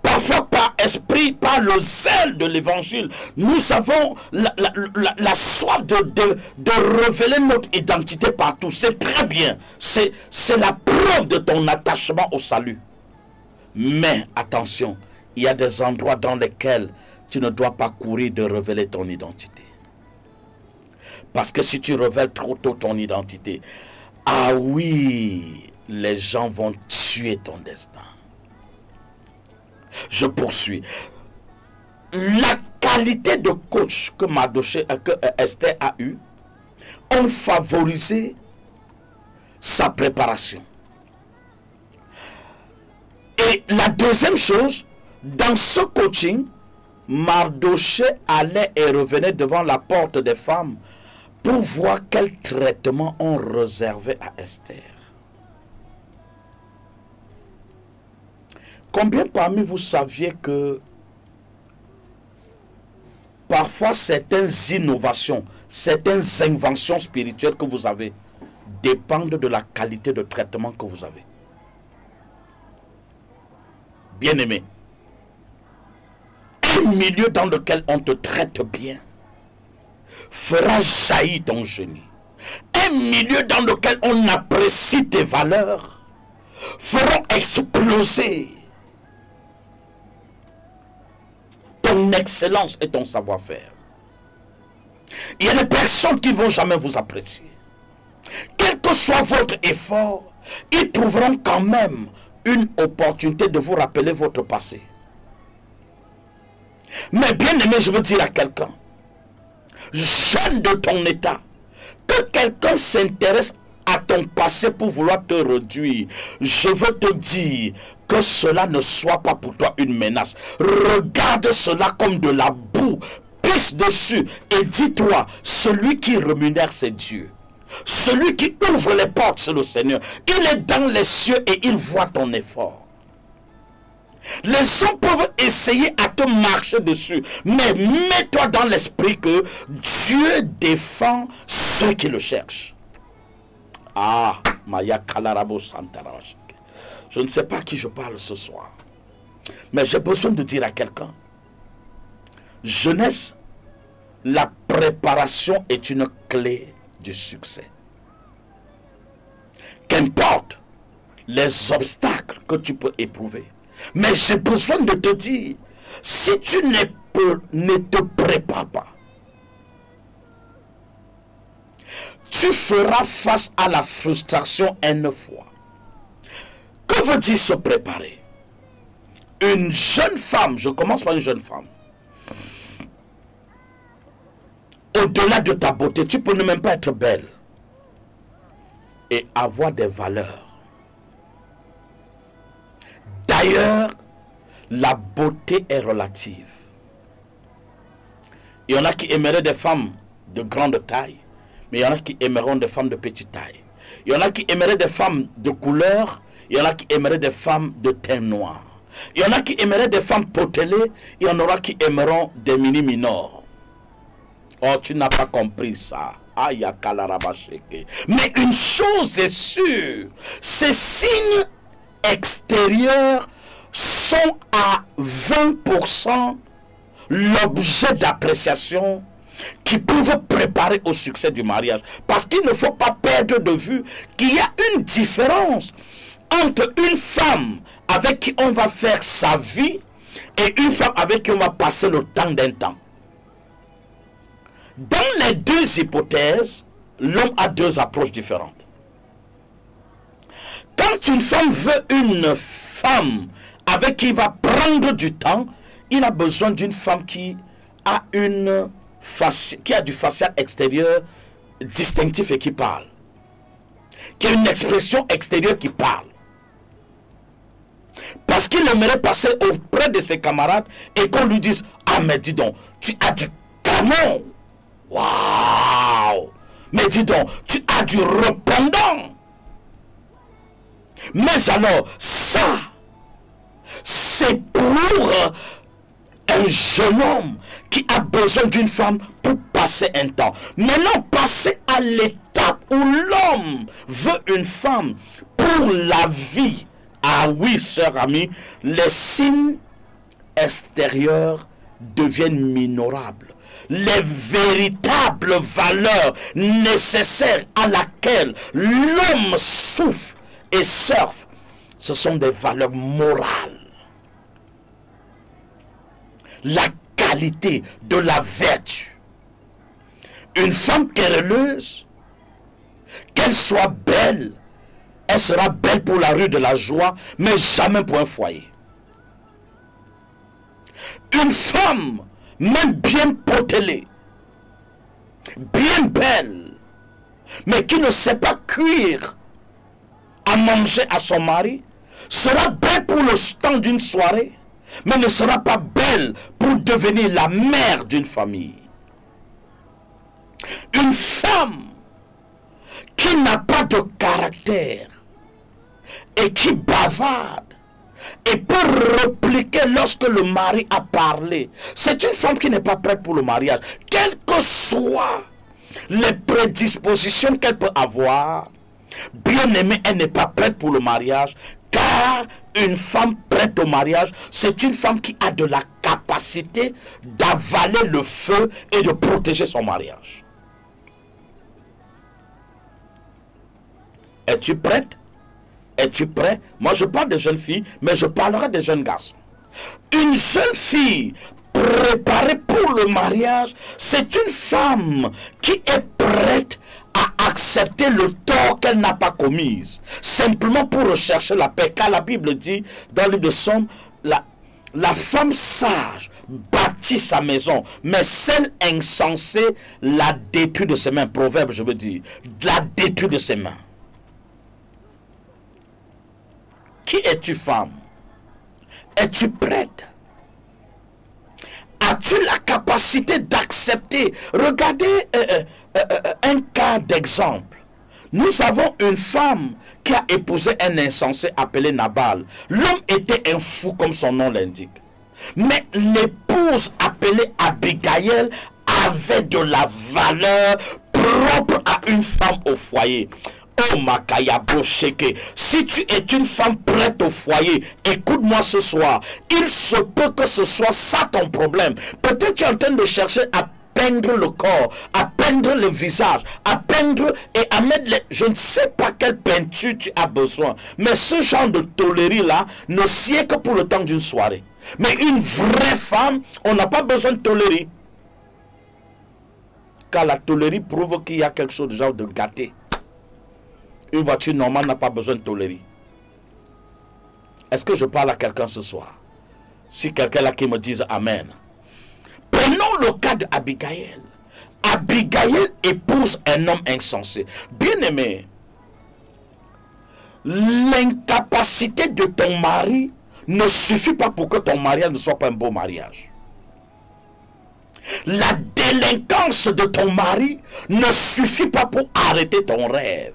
Parfois par esprit, par le zèle de l'évangile, nous avons la soif de révéler notre identité partout. C'est très bien. C'est la preuve de ton attachement au salut. Mais attention, il y a des endroits dans lesquels tu ne dois pas courir de révéler ton identité. Parce que si tu révèles trop tôt ton identité, ah oui, les gens vont tuer ton destin. Je poursuis. La qualité de coach que Esther a eu ont favorisé sa préparation. Et la deuxième chose, dans ce coaching, Mardochée allait et revenait devant la porte des femmes pour voir quel traitement on réservait à Esther. Combien parmi vous saviez que parfois certaines innovations, certaines inventions spirituelles que vous avez dépendent de la qualité de traitement que vous avez? Bien-aimé, un milieu dans lequel on te traite bien fera jaillir ton génie. Un milieu dans lequel on apprécie tes valeurs fera exploser ton excellence et ton savoir-faire. Il y a des personnes qui ne vont jamais vous apprécier. Quel que soit votre effort, ils trouveront quand même une opportunité de vous rappeler votre passé. Mais bien aimé, je veux dire à quelqu'un, jeune de ton état, que quelqu'un s'intéresse à ton passé pour vouloir te réduire, je veux te dire que cela ne soit pas pour toi une menace. Regarde cela comme de la boue, pisse dessus et dis-toi, celui qui rémunère c'est Dieu. Celui qui ouvre les portes c'est le Seigneur. Il est dans les cieux et il voit ton effort. Les hommes peuvent essayer à te marcher dessus, mais mets-toi dans l'esprit que Dieu défend ceux qui le cherchent. Ah, Maya Kalarabo Santarash. Je ne sais pas à qui je parle ce soir, mais j'ai besoin de dire à quelqu'un, jeunesse, la préparation est une clé du succès. Qu'importe les obstacles que tu peux éprouver, mais j'ai besoin de te dire, si tu ne te prépares pas, tu feras face à la frustration une fois. Que veut dire se préparer? Une jeune femme, je commence par une jeune femme. Au-delà de ta beauté, tu peux ne même pas être belle et avoir des valeurs. D'ailleurs, la beauté est relative. Il y en a qui aimeraient des femmes de grande taille, mais il y en a qui aimeront des femmes de petite taille. Il y en a qui aimeraient des femmes de couleur, il y en a qui aimeraient des femmes de teint noir. Il y en a qui aimeraient des femmes potelées, il y en aura qui aimeront des mini-minors. Oh, tu n'as pas compris ça. Mais une chose est sûre, ces signes extérieurs sont à 20% l'objet d'appréciation qui peuvent préparer au succès du mariage. Parce qu'il ne faut pas perdre de vue qu'il y a une différence entre une femme avec qui on va faire sa vie et une femme avec qui on va passer le temps d'un temps. Dans les deux hypothèses, l'homme a deux approches différentes. Quand une femme veut une femme avec qui il va prendre du temps, il a besoin d'une femme qui a du facial extérieur distinctif et qui parle. Qui a une expression extérieure qui parle. Parce qu'il aimerait passer auprès de ses camarades et qu'on lui dise: ah mais dis donc, tu as du canon. Waouh! Mais dis donc, tu as du répondant. Mais alors, ça, c'est pour un jeune homme qui a besoin d'une femme pour passer un temps. Maintenant, passer à l'étape où l'homme veut une femme pour la vie. Ah oui, sœur amie, les signes extérieurs deviennent minorables. Les véritables valeurs nécessaires à laquelle l'homme souffre et surfe, ce sont des valeurs morales. La qualité de la vertu. Une femme querelleuse, qu'elle soit belle, elle sera belle pour la rue de la joie, mais jamais pour un foyer. Une femme, même bien potelée, bien belle, mais qui ne sait pas cuire à manger à son mari, sera belle pour le temps d'une soirée, mais ne sera pas belle pour devenir la mère d'une famille. Une femme qui n'a pas de caractère et qui bavarde et peut répliquer lorsque le mari a parlé, c'est une femme qui n'est pas prête pour le mariage. Quelles que soient les prédispositions qu'elle peut avoir, bien aimée, elle n'est pas prête pour le mariage. Car une femme prête au mariage, c'est une femme qui a de la capacité d'avaler le feu et de protéger son mariage. Es-tu prête? Es-tu prêt? Moi, je parle des jeunes filles, mais je parlerai des jeunes garçons. Une jeune fille préparée pour le mariage, c'est une femme qui est prête à accepter le tort qu'elle n'a pas commis, simplement pour rechercher la paix. Car la Bible dit, dans le livre de Somme, la femme sage bâtit sa maison, mais celle insensée la détruit de ses mains. Proverbe, je veux dire, la détruit de ses mains. Qui es-tu, femme? Es-tu prête? As-tu la capacité d'accepter? Regardez un cas d'exemple. Nous avons une femme qui a épousé un insensé appelé Nabal. L'homme était un fou comme son nom l'indique. Mais l'épouse appelée Abigail avait de la valeur propre à une femme au foyer. Oh Makaya Bosheke, si tu es une femme prête au foyer, écoute-moi ce soir. Il se peut que ce soit ça ton problème. Peut-être tu es en train de chercher à peindre le corps, à peindre le visage, à peindre et à mettre les... Je ne sais pas quelle peinture tu as besoin. Mais ce genre de tôlerie là ne sied que pour le temps d'une soirée. Mais une vraie femme, on n'a pas besoin de tôlerie. car la tôlerie prouve qu'il y a quelque chose de genre de gâté. Une voiture normale n'a pas besoin de tôlerie. Est-ce que je parle à quelqu'un ce soir? Si quelqu'un là qui me dise Amen. Prenons le cas d'Abigail. Abigail épouse un homme insensé. Bien-aimé, l'incapacité de ton mari ne suffit pas pour que ton mariage ne soit pas un beau mariage. La délinquance de ton mari ne suffit pas pour arrêter ton rêve.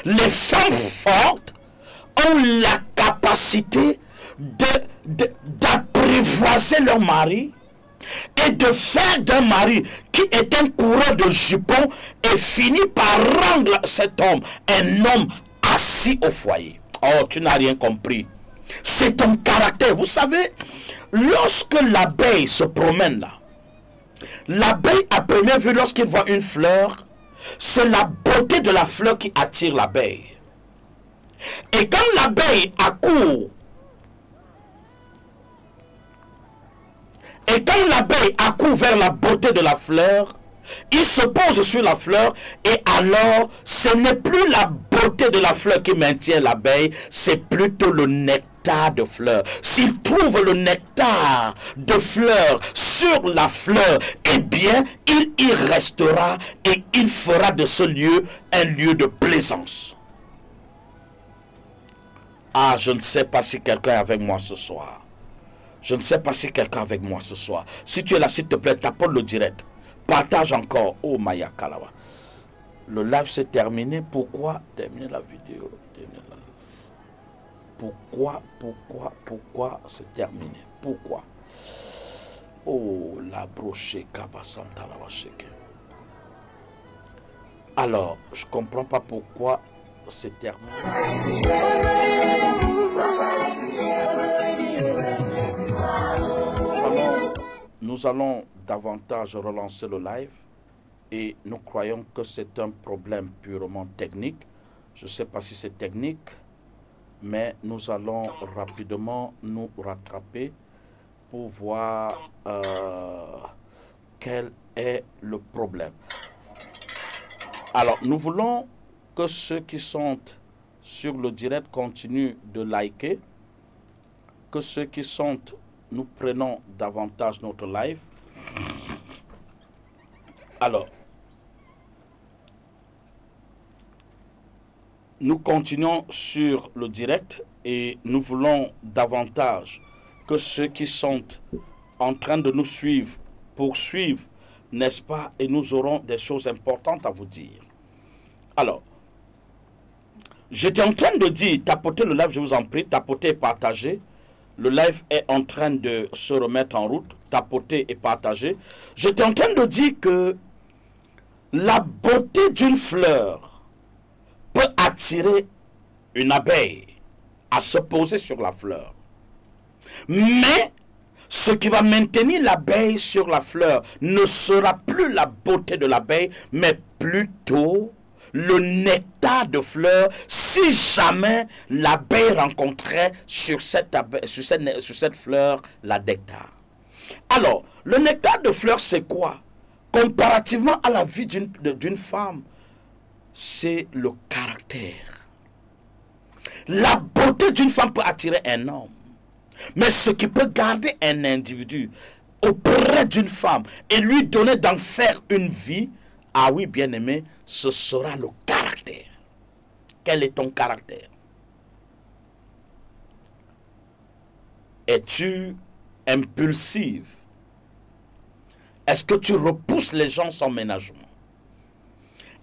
Les femmes fortes ont la capacité d'apprivoiser leur mari et de faire d'un mari qui est un coureur de jupons et finit par rendre cet homme un homme assis au foyer. Oh, tu n'as rien compris. C'est ton caractère. Vous savez, lorsque l'abeille se promène là, l'abeille à première vue, lorsqu'il voit une fleur, c'est la beauté de la fleur qui attire l'abeille. Et quand l'abeille accourt, vers la beauté de la fleur, il se pose sur la fleur et alors ce n'est plus la beauté de la fleur qui maintient l'abeille, c'est plutôt le nectar de fleur. S'il trouve le nectar de fleur sur la fleur, eh bien il y restera et il fera de ce lieu un lieu de plaisance. Ah, je ne sais pas si quelqu'un est avec moi ce soir. Je ne sais pas si quelqu'un est avec moi ce soir. Si tu es là, s'il te plaît, tapote le direct. Partage encore. Oh, Maya Kalawa. Le live s'est terminé. Pourquoi terminer la vidéo? Pourquoi c'est terminé? Pourquoi? Oh, la brochée Kabasanta la Washeke. Alors, je ne comprends pas pourquoi c'est terminé. Nous allons davantage relancer le live et nous croyons que c'est un problème purement technique. Je ne sais pas si c'est technique, mais nous allons rapidement nous rattraper pour voir quel est le problème. Alors, nous voulons que ceux qui sont sur le direct continuent de liker, que ceux qui sont, nous prenons davantage notre live. Alors, nous continuons sur le direct et nous voulons davantage que ceux qui sont en train de nous suivre poursuivent, n'est-ce pas? Et nous aurons des choses importantes à vous dire. Alors, j'étais en train de dire, tapotez le live, je vous en prie, tapotez et partagez. Le live est en train de se remettre en route, tapotez et partagez. J'étais en train de dire que la beauté d'une fleur peut attirer une abeille à se poser sur la fleur. Mais ce qui va maintenir l'abeille sur la fleur ne sera plus la beauté de l'abeille, mais plutôt le nectar de fleurs, si jamais l'abeille rencontrait sur cette fleur la nectar. Alors, le nectar de fleurs, c'est quoi? Comparativement à la vie d'une femme, c'est le caractère. La beauté d'une femme peut attirer un homme. Mais ce qui peut garder un individu auprès d'une femme et lui donner d'en faire une vie, ah oui, bien-aimé, ce sera le caractère. Quel est ton caractère? Es-tu impulsive? Est-ce que tu repousses les gens sans ménagement?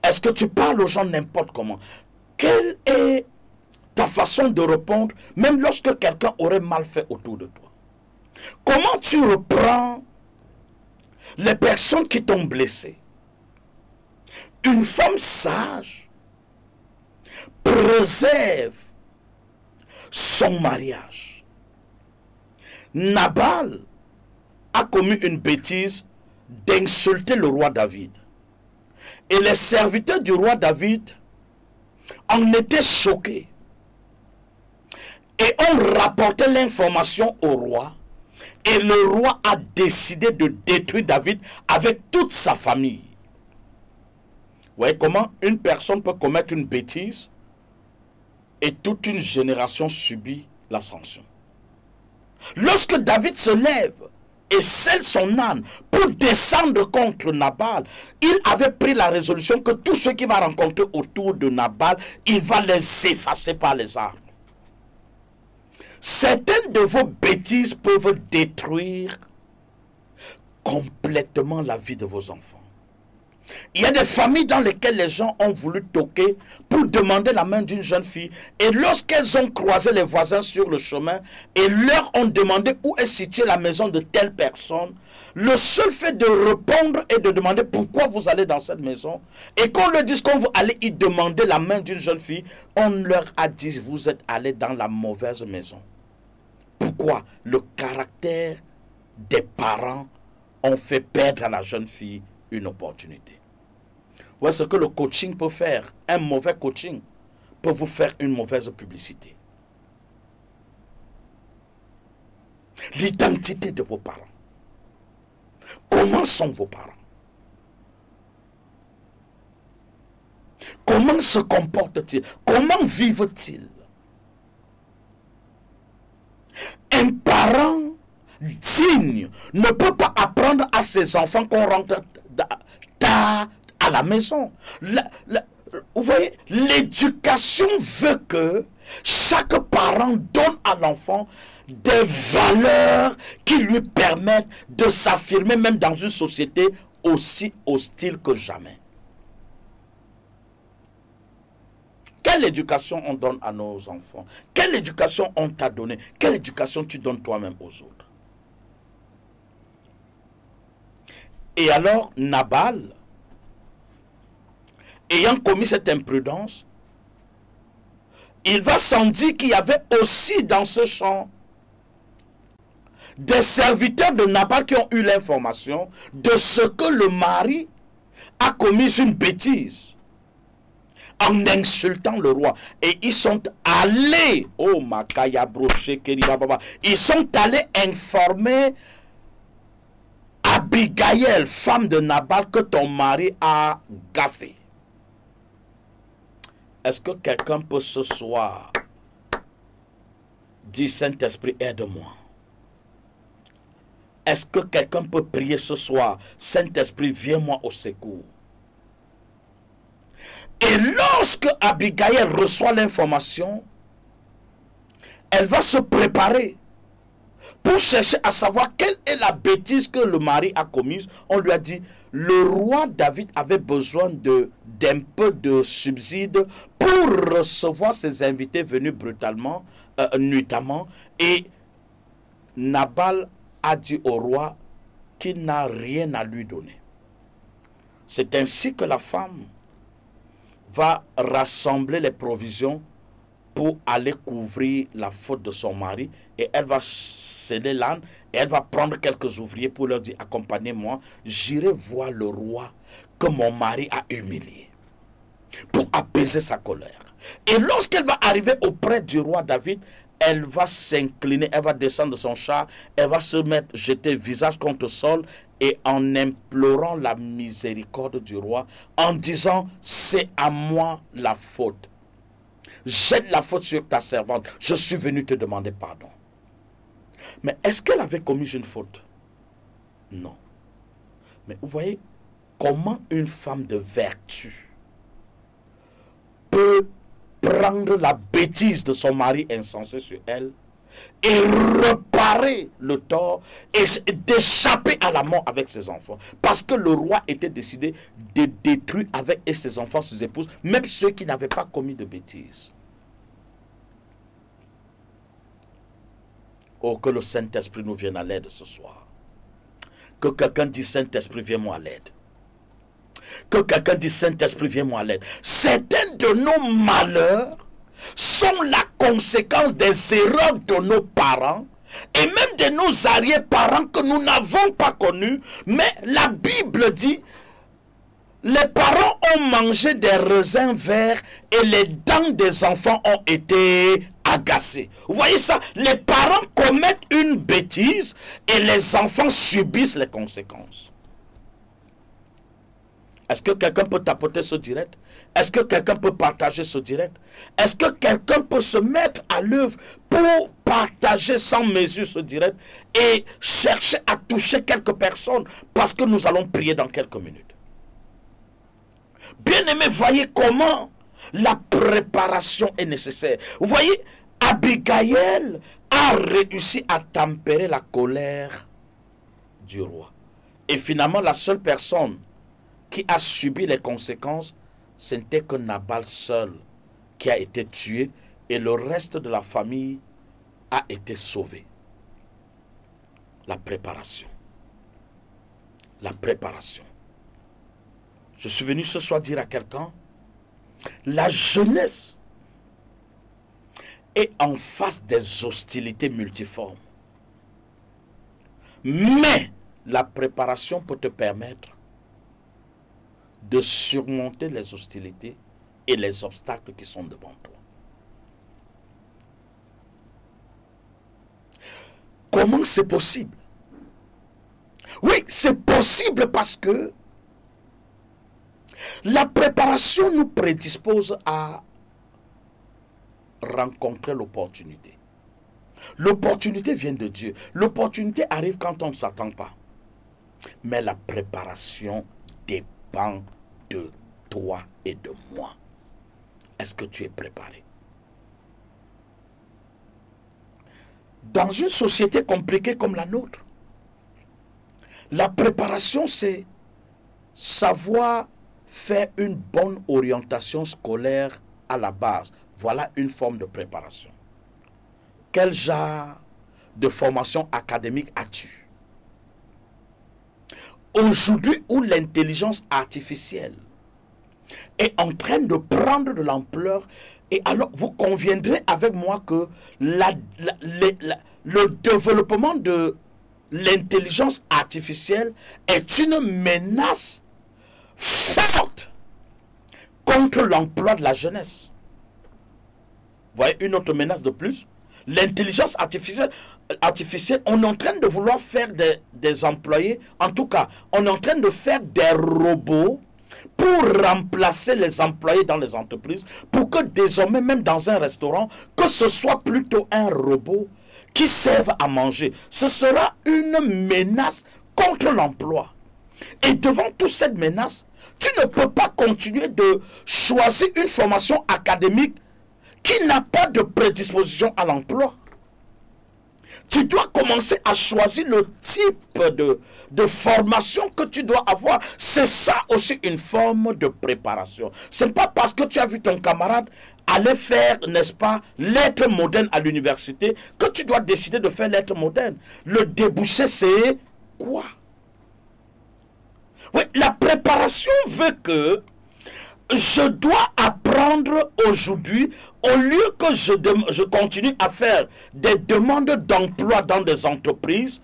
Est-ce que tu parles aux gens n'importe comment? Quelle est ta façon de répondre, même lorsque quelqu'un aurait mal fait autour de toi? Comment tu reprends les personnes qui t'ont blessé? Une femme sage préserve son mariage. Nabal a commis une bêtise d'insulter le roi David. Et les serviteurs du roi David en étaient choqués. Et ont rapporté l'information au roi. Et le roi a décidé de détruire David avec toute sa famille. voyez comment une personne peut commettre une bêtise et toute une génération subit la sanction. Lorsque David se lève et scelle son âne pour descendre contre Nabal, il avait pris la résolution que tous ceux qu'il va rencontrer autour de Nabal, il va les effacer par les armes. Certaines de vos bêtises peuvent détruire complètement la vie de vos enfants. Il y a des familles dans lesquelles les gens ont voulu toquer pour demander la main d'une jeune fille. Et lorsqu'elles ont croisé les voisins sur le chemin et leur ont demandé où est située la maison de telle personne, le seul fait de répondre et de demander pourquoi vous allez dans cette maison, et qu'on leur dise qu'on vous allez y demander la main d'une jeune fille, on leur a dit vous êtes allés dans la mauvaise maison. Pourquoi? Le caractère des parents ont fait perdre à la jeune fille une opportunité. Voilà ce que le coaching peut faire. Un mauvais coaching peut vous faire une mauvaise publicité. L'identité de vos parents. Comment sont vos parents? Comment se comportent-ils? Comment vivent-ils? Un parent digne ne peut pas apprendre à ses enfants qu'on rentre tard à la maison. Vous voyez, l'éducation veut que chaque parent donne à l'enfant des valeurs qui lui permettent de s'affirmer même dans une société aussi hostile que jamais. Quelle éducation on donne à nos enfants? Quelle éducation on t'a donné? Quelle éducation tu donnes toi-même aux autres? Et alors, Nabal, ayant commis cette imprudence, il va sans dire qu'il y avait aussi dans ce champ des serviteurs de Nabal qui ont eu l'information de ce que le mari a commis une bêtise en insultant le roi. Et ils sont allés, oh Makaya Broché Keribababa, ils sont allés informer Abigail, femme de Nabal, que ton mari a gaffé. Est-ce que quelqu'un peut ce soir dire Saint-Esprit, aide-moi? Est-ce que quelqu'un peut prier ce soir, Saint-Esprit, viens-moi au secours? Et lorsque Abigail reçoit l'information, elle va se préparer pour chercher à savoir quelle est la bêtise que le mari a commise. On lui a dit, le roi David avait besoin d'un peu de subside pour recevoir ses invités venus brutalement, nuitamment. Et Nabal a dit au roi qu'il n'a rien à lui donner. C'est ainsi que la femme va rassembler les provisions pour aller couvrir la faute de son mari, et elle va sceller l'âne et elle va prendre quelques ouvriers pour leur dire accompagnez-moi, j'irai voir le roi que mon mari a humilié pour apaiser sa colère. Et lorsqu'elle va arriver auprès du roi David, elle va s'incliner, elle va descendre de son char, elle va se mettre, jeter le visage contre le sol et en implorant la miséricorde du roi, en disant c'est à moi la faute. Jette la faute sur ta servante. Je suis venu te demander pardon. Mais est-ce qu'elle avait commis une faute? Non. Mais vous voyez comment une femme de vertu peut prendre la bêtise de son mari insensé sur elle et réparer le tort et d'échapper à la mort avec ses enfants. Parce que le roi était décidé de détruire avec ses enfants, ses épouses, même ceux qui n'avaient pas commis de bêtises. Oh, que le Saint-Esprit nous vienne à l'aide ce soir. Que quelqu'un dise Saint-Esprit, viens-moi à l'aide. Que quelqu'un dise Saint-Esprit, viens-moi à l'aide. Certains de nos malheurs sont la conséquence des erreurs de nos parents et même de nos arrière-parents que nous n'avons pas connus. Mais la Bible dit, les parents ont mangé des raisins verts et les dents des enfants ont été agacées. Vous voyez ça? Les parents commettent une bêtise et les enfants subissent les conséquences. Est-ce que quelqu'un peut tapoter ce direct? Est-ce que quelqu'un peut partager ce direct? Est-ce que quelqu'un peut se mettre à l'œuvre pour partager sans mesure ce direct et chercher à toucher quelques personnes parce que nous allons prier dans quelques minutes? Bien-aimés, voyez comment la préparation est nécessaire. Vous voyez, Abigail a réussi à tempérer la colère du roi. Et finalement, la seule personne qui a subi les conséquences, ce n'était que Nabal seul qui a été tué et le reste de la famille a été sauvé. La préparation. La préparation. Je suis venu ce soir dire à quelqu'un, la jeunesse est en face des hostilités multiformes. Mais la préparation peut te permettre de surmonter les hostilités et les obstacles qui sont devant toi. Comment c'est possible? Oui, c'est possible parce que la préparation nous prédispose à rencontrer l'opportunité. L'opportunité vient de Dieu. L'opportunité arrive quand on ne s'attend pas. Mais la préparation dépend de toi et de moi. Est-ce que tu es préparé? Dans une société compliquée comme la nôtre, la préparation, c'est savoir faire une bonne orientation scolaire à la base. Voilà une forme de préparation. Quel genre de formation académique as-tu? Aujourd'hui où l'intelligence artificielle est en train de prendre de l'ampleur, et alors vous conviendrez avec moi que le développement de l'intelligence artificielle est une menace forte contre l'emploi de la jeunesse. Vous voyez une autre menace de plus? L'intelligence artificielle, on est en train de vouloir faire des employés, en tout cas, on est en train de faire des robots pour remplacer les employés dans les entreprises, pour que désormais, même dans un restaurant, que ce soit plutôt un robot qui serve à manger. Ce sera une menace contre l'emploi. Et devant toute cette menace, tu ne peux pas continuer de choisir une formation académique qui n'a pas de prédisposition à l'emploi. Tu dois commencer à choisir le type de formation que tu dois avoir. C'est ça aussi une forme de préparation. Ce n'est pas parce que tu as vu ton camarade aller faire, n'est-ce pas, lettres modernes à l'université que tu dois décider de faire lettres modernes. Le débouché, c'est quoi? Oui, la préparation veut que je dois apprendre aujourd'hui, au lieu que je continue à faire des demandes d'emploi dans des entreprises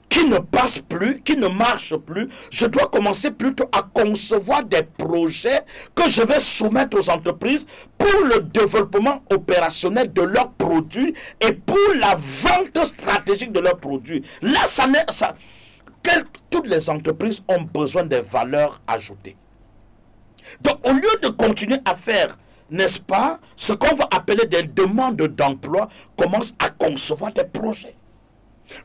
qui ne passent plus, qui ne marchent plus, je dois commencer plutôt à concevoir des projets que je vais soumettre aux entreprises pour le développement opérationnel de leurs produits et pour la vente stratégique de leurs produits. Là, toutes les entreprises ont besoin des valeurs ajoutées. Donc, au lieu de continuer à faire, n'est-ce pas, ce qu'on va appeler des demandes d'emploi, commence à concevoir des projets.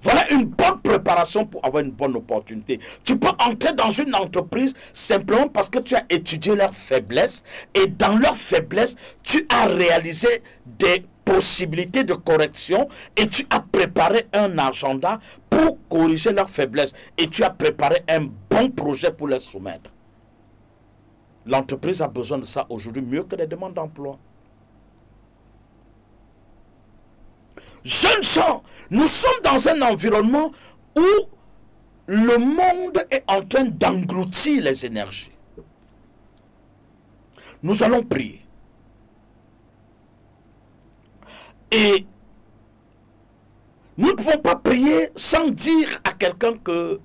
Voilà une bonne préparation pour avoir une bonne opportunité. Tu peux entrer dans une entreprise simplement parce que tu as étudié leurs faiblesses et dans leurs faiblesses, tu as réalisé des possibilités de correction et tu as préparé un agenda pour corriger leurs faiblesses et tu as préparé un bon projet pour les soumettre. L'entreprise a besoin de ça aujourd'hui mieux que des demandes d'emploi. Jeunes gens, nous sommes dans un environnement où le monde est en train d'engloutir les énergies. Nous allons prier. Et nous ne pouvons pas prier sans dire à quelqu'un que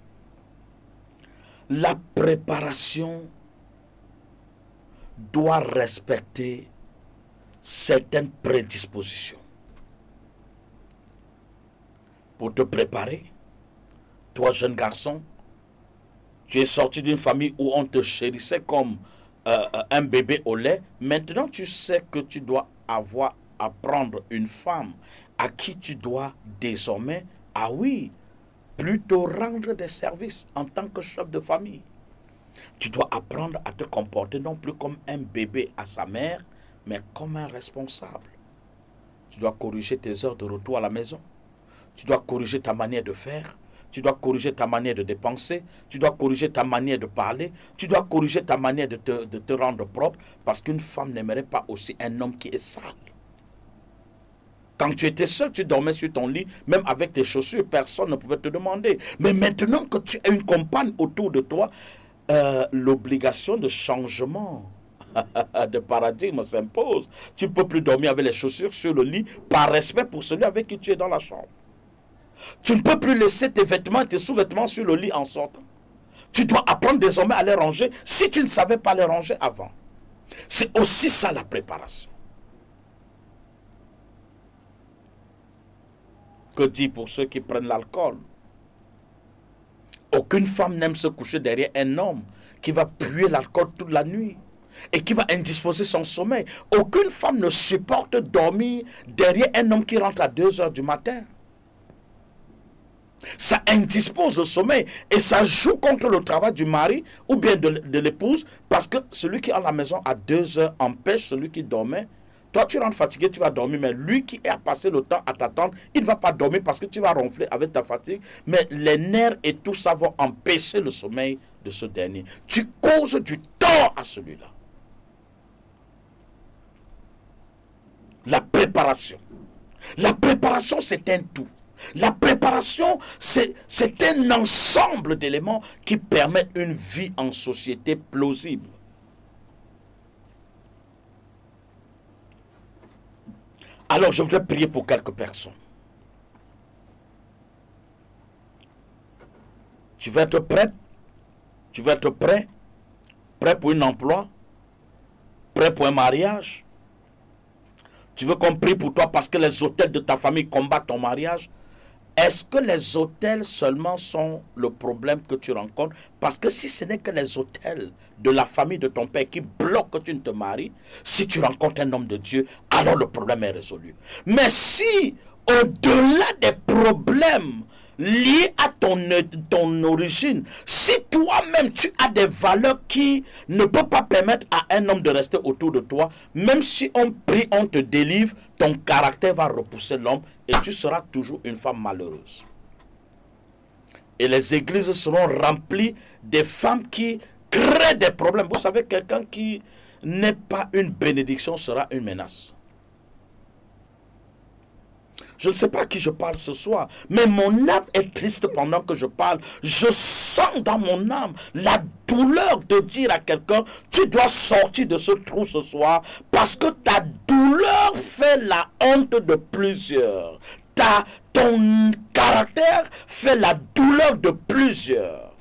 la préparation doit respecter certaines prédispositions. Pour te préparer, toi jeune garçon, Tu es sorti d'une famille où on te chérissait comme un bébé au lait. Maintenant, tu sais que tu dois avoir à prendre une femme à qui tu dois désormais, ah oui, plutôt rendre des services en tant que chef de famille. Tu dois apprendre à te comporter non plus comme un bébé à sa mère, mais comme un responsable. Tu dois corriger tes heures de retour à la maison. Tu dois corriger ta manière de faire. Tu dois corriger ta manière de dépenser. Tu dois corriger ta manière de parler. Tu dois corriger ta manière de te rendre propre. Parce qu'une femme n'aimerait pas aussi un homme qui est sale. Quand tu étais seul, tu dormais sur ton lit. Même avec tes chaussures, personne ne pouvait te demander. Mais maintenant que tu as une compagne autour de toi, l'obligation de changement de paradigme s'impose. Tu ne peux plus dormir avec les chaussures sur le lit par respect pour celui avec qui tu es dans la chambre. Tu ne peux plus laisser tes vêtements et tes sous-vêtements sur le lit en sortant. Tu dois apprendre désormais à les ranger si tu ne savais pas les ranger avant. C'est aussi ça la préparation. Que dit pour ceux qui prennent l'alcool? Aucune femme n'aime se coucher derrière un homme qui va puer l'alcool toute la nuit et qui va indisposer son sommeil. Aucune femme ne supporte dormir derrière un homme qui rentre à 2 heures du matin. Ça indispose le sommeil et ça joue contre le travail du mari ou bien de l'épouse, parce que celui qui est à la maison à 2 heures empêche celui qui dormait. Toi, tu rentres fatigué, tu vas dormir, mais lui qui a passé le temps à t'attendre, il ne va pas dormir parce que tu vas ronfler avec ta fatigue, mais les nerfs et tout ça vont empêcher le sommeil de ce dernier. Tu causes du tort à celui-là. La préparation. La préparation, c'est un tout. La préparation, c'est un ensemble d'éléments qui permettent une vie en société plausible. Alors, je voudrais prier pour quelques personnes. Tu vas être prête? Tu vas être prêt? Prêt pour un emploi? Prêt pour un mariage? Tu veux qu'on prie pour toi parce que les autels de ta famille combattent ton mariage? Est-ce que les autels seulement sont le problème que tu rencontres? Parce que si ce n'est que les autels de la famille de ton père qui bloquent que tu ne te maries, si tu rencontres un homme de Dieu, alors le problème est résolu. Mais si, au-delà des problèmes liés à ton origine, si toi-même tu as des valeurs qui ne peuvent pas permettre à un homme de rester autour de toi, même si on prie, on te délivre, ton caractère va repousser l'homme et tu seras toujours une femme malheureuse. Et les églises seront remplies des femmes qui créent des problèmes. Vous savez, quelqu'un qui n'est pas une bénédiction sera une menace. Je ne sais pas à qui je parle ce soir, mais mon âme est triste pendant que je parle. Je sens dans mon âme la douleur de dire à quelqu'un, tu dois sortir de ce trou ce soir, parce que ta douleur fait la honte de plusieurs. Ton caractère fait la douleur de plusieurs.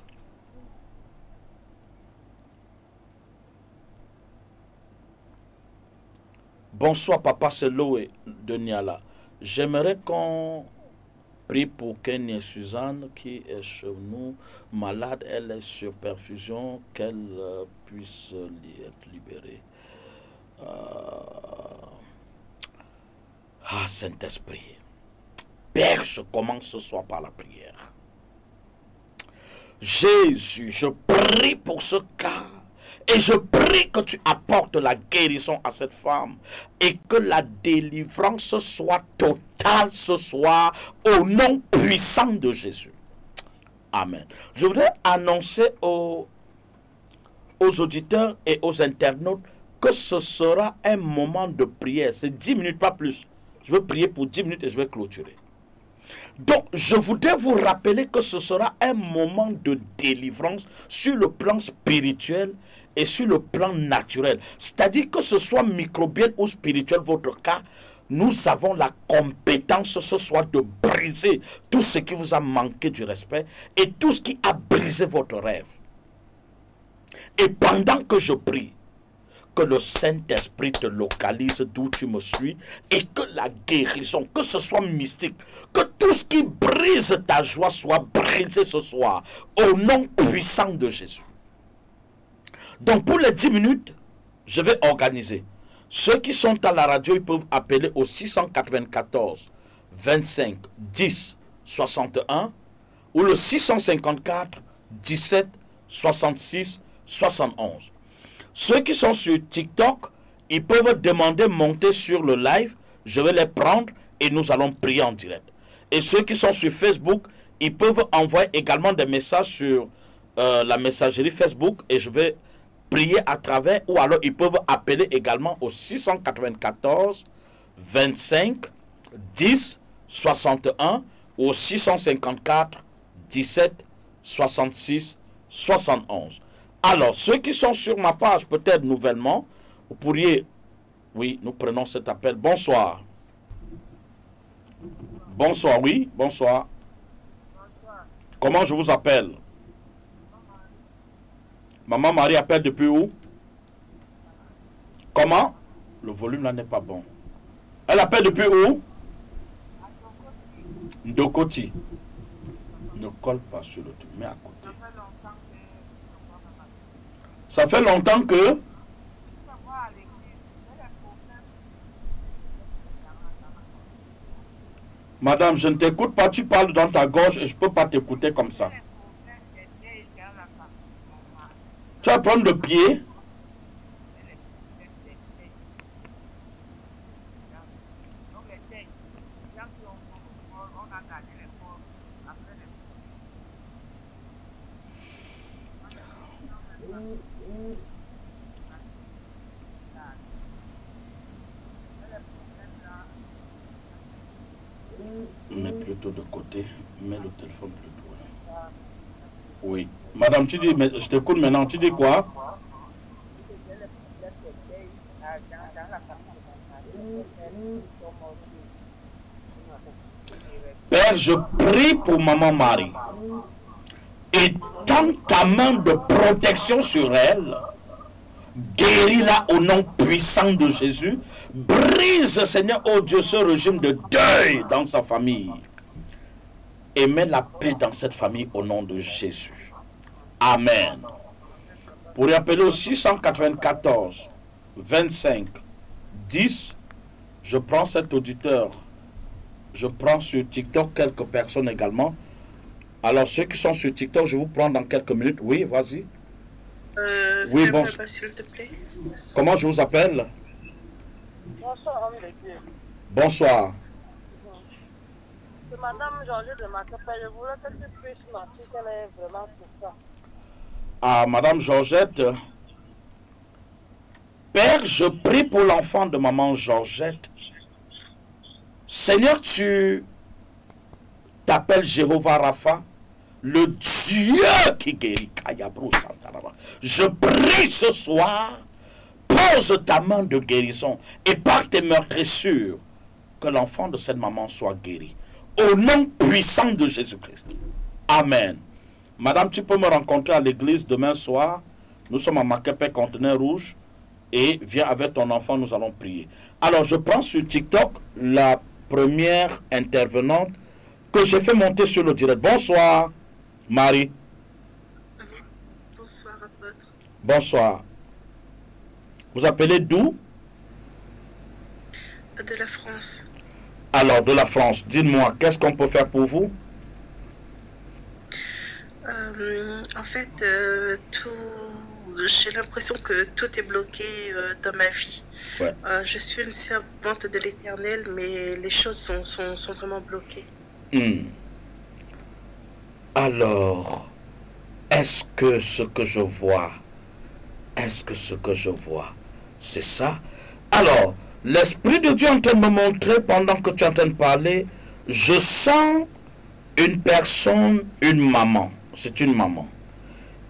Bonsoir papa, c'est Loé de Niala. J'aimerais qu'on prie pour Kenny et Suzanne qui est chez nous malade. Elle est sur perfusion, qu'elle puisse être libérée. Saint-Esprit. Père, je commence ce soir par la prière. Jésus, je prie pour ce cas. Et je prie que tu apportes la guérison à cette femme et que la délivrance soit totale ce soir au nom puissant de Jésus. Amen. Je voudrais annoncer aux auditeurs et aux internautes que ce sera un moment de prière. C'est 10 minutes, pas plus. Je vais prier pour 10 minutes et je vais clôturer. Donc, je voudrais vous rappeler que ce sera un moment de délivrance sur le plan spirituel et sur le plan naturel. C'est-à-dire que ce soit microbien ou spirituel, votre cas, nous avons la compétence ce soir de briser tout ce qui vous a manqué du respect et tout ce qui a brisé votre rêve. Et pendant que je prie, que le Saint-Esprit te localise d'où tu me suis et que la guérison, que ce soit mystique, que tout ce qui brise ta joie soit brisé ce soir au nom puissant de Jésus. Donc pour les 10 minutes, je vais organiser. Ceux qui sont à la radio, ils peuvent appeler au 694 25 10 61 ou le 654 17 66 71. Ceux qui sont sur TikTok, ils peuvent demander monter sur le live. Je vais les prendre et nous allons prier en direct. Et ceux qui sont sur Facebook, ils peuvent envoyer également des messages sur la messagerie Facebook et je vais prier à travers, ou alors ils peuvent appeler également au 694 25 10 61 ou au 654 17 66 71. Alors, ceux qui sont sur ma page, peut-être nouvellement, vous pourriez... Oui, nous prenons cet appel. Bonsoir. Bonsoir, oui, bonsoir. Comment je vous appelle? Maman Marie appelle depuis où? Comment? Le volume là n'est pas bon. Elle appelle depuis où? Ndokoti. Ne colle pas sur le truc, mais à côté. Ça fait longtemps que... Madame, je ne t'écoute pas, tu parles dans ta gorge et je ne peux pas t'écouter comme ça. Tu vas prendre le pied. Mets plutôt de côté, mets le téléphone plus loin. Oui. Madame, tu dis, mais je t'écoute maintenant, tu dis quoi? Père, je prie pour maman Marie. Et tends ta main de protection sur elle. Guéris-la au nom puissant de Jésus. Brise, Seigneur, oh Dieu, ce régime de deuil dans sa famille. Et mets la paix dans cette famille au nom de Jésus. Amen. Pour y appeler au 694 25 10, je prends cet auditeur. Je prends sur TikTok quelques personnes également. Alors, ceux qui sont sur TikTok, je vous prends dans quelques minutes. Oui, vas-y. Oui, bon.
S'il te plaît.
Comment je vous appelle?
Bonsoir, homme de Dieu.
Bonsoir.
C'est Madame Georgette de Macapelle. Je voulais que tu puisses m'appeler qu'elle est vraiment pour ça.
Ah, Madame Georgette. Père, je prie pour l'enfant de maman Georgette. Seigneur, tu t'appelles Jéhovah Rapha, le Dieu qui guérit. Je prie ce soir, pose ta main de guérison et par tes meurtrissures, que l'enfant de cette maman soit guéri. Au nom puissant de Jésus-Christ. Amen. Madame, tu peux me rencontrer à l'église demain soir. Nous sommes à Makepe, Conteneur Rouge. Et viens avec ton enfant, nous allons prier. Alors, je prends sur TikTok la première intervenante que j'ai fait monter sur le direct. Bonsoir, Marie.
Bonsoir, apôtre.
Bonsoir. Vous appelez d'où?
De la France.
Alors, de la France. Dites-moi, qu'est-ce qu'on peut faire pour vous?
En fait, j'ai l'impression que tout est bloqué dans ma vie.
Ouais.
Je suis une servante de l'Éternel, mais les choses sont vraiment bloquées.
Alors, est-ce que ce que je vois, c'est ça? Alors, l'Esprit de Dieu est en train de me montrer, pendant que tu es en train de parler, je sens une personne, une maman, c'est une maman,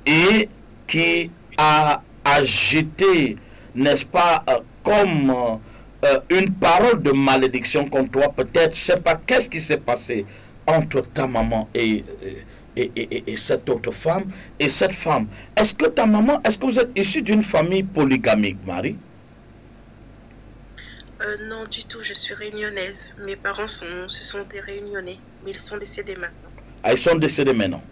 et qui a agité, n'est-ce pas, comme une parole de malédiction contre toi, peut-être, je ne sais pas, qu'est-ce qui s'est passé entre ta maman et et cette autre femme et cette femme. Est-ce que ta maman, est-ce que vous êtes issu d'une famille polygamique, Marie?
Non, du tout, je suis réunionnaise. Mes parents se sont des réunionnais, mais ils sont décédés maintenant.
Ah, ils sont décédés maintenant.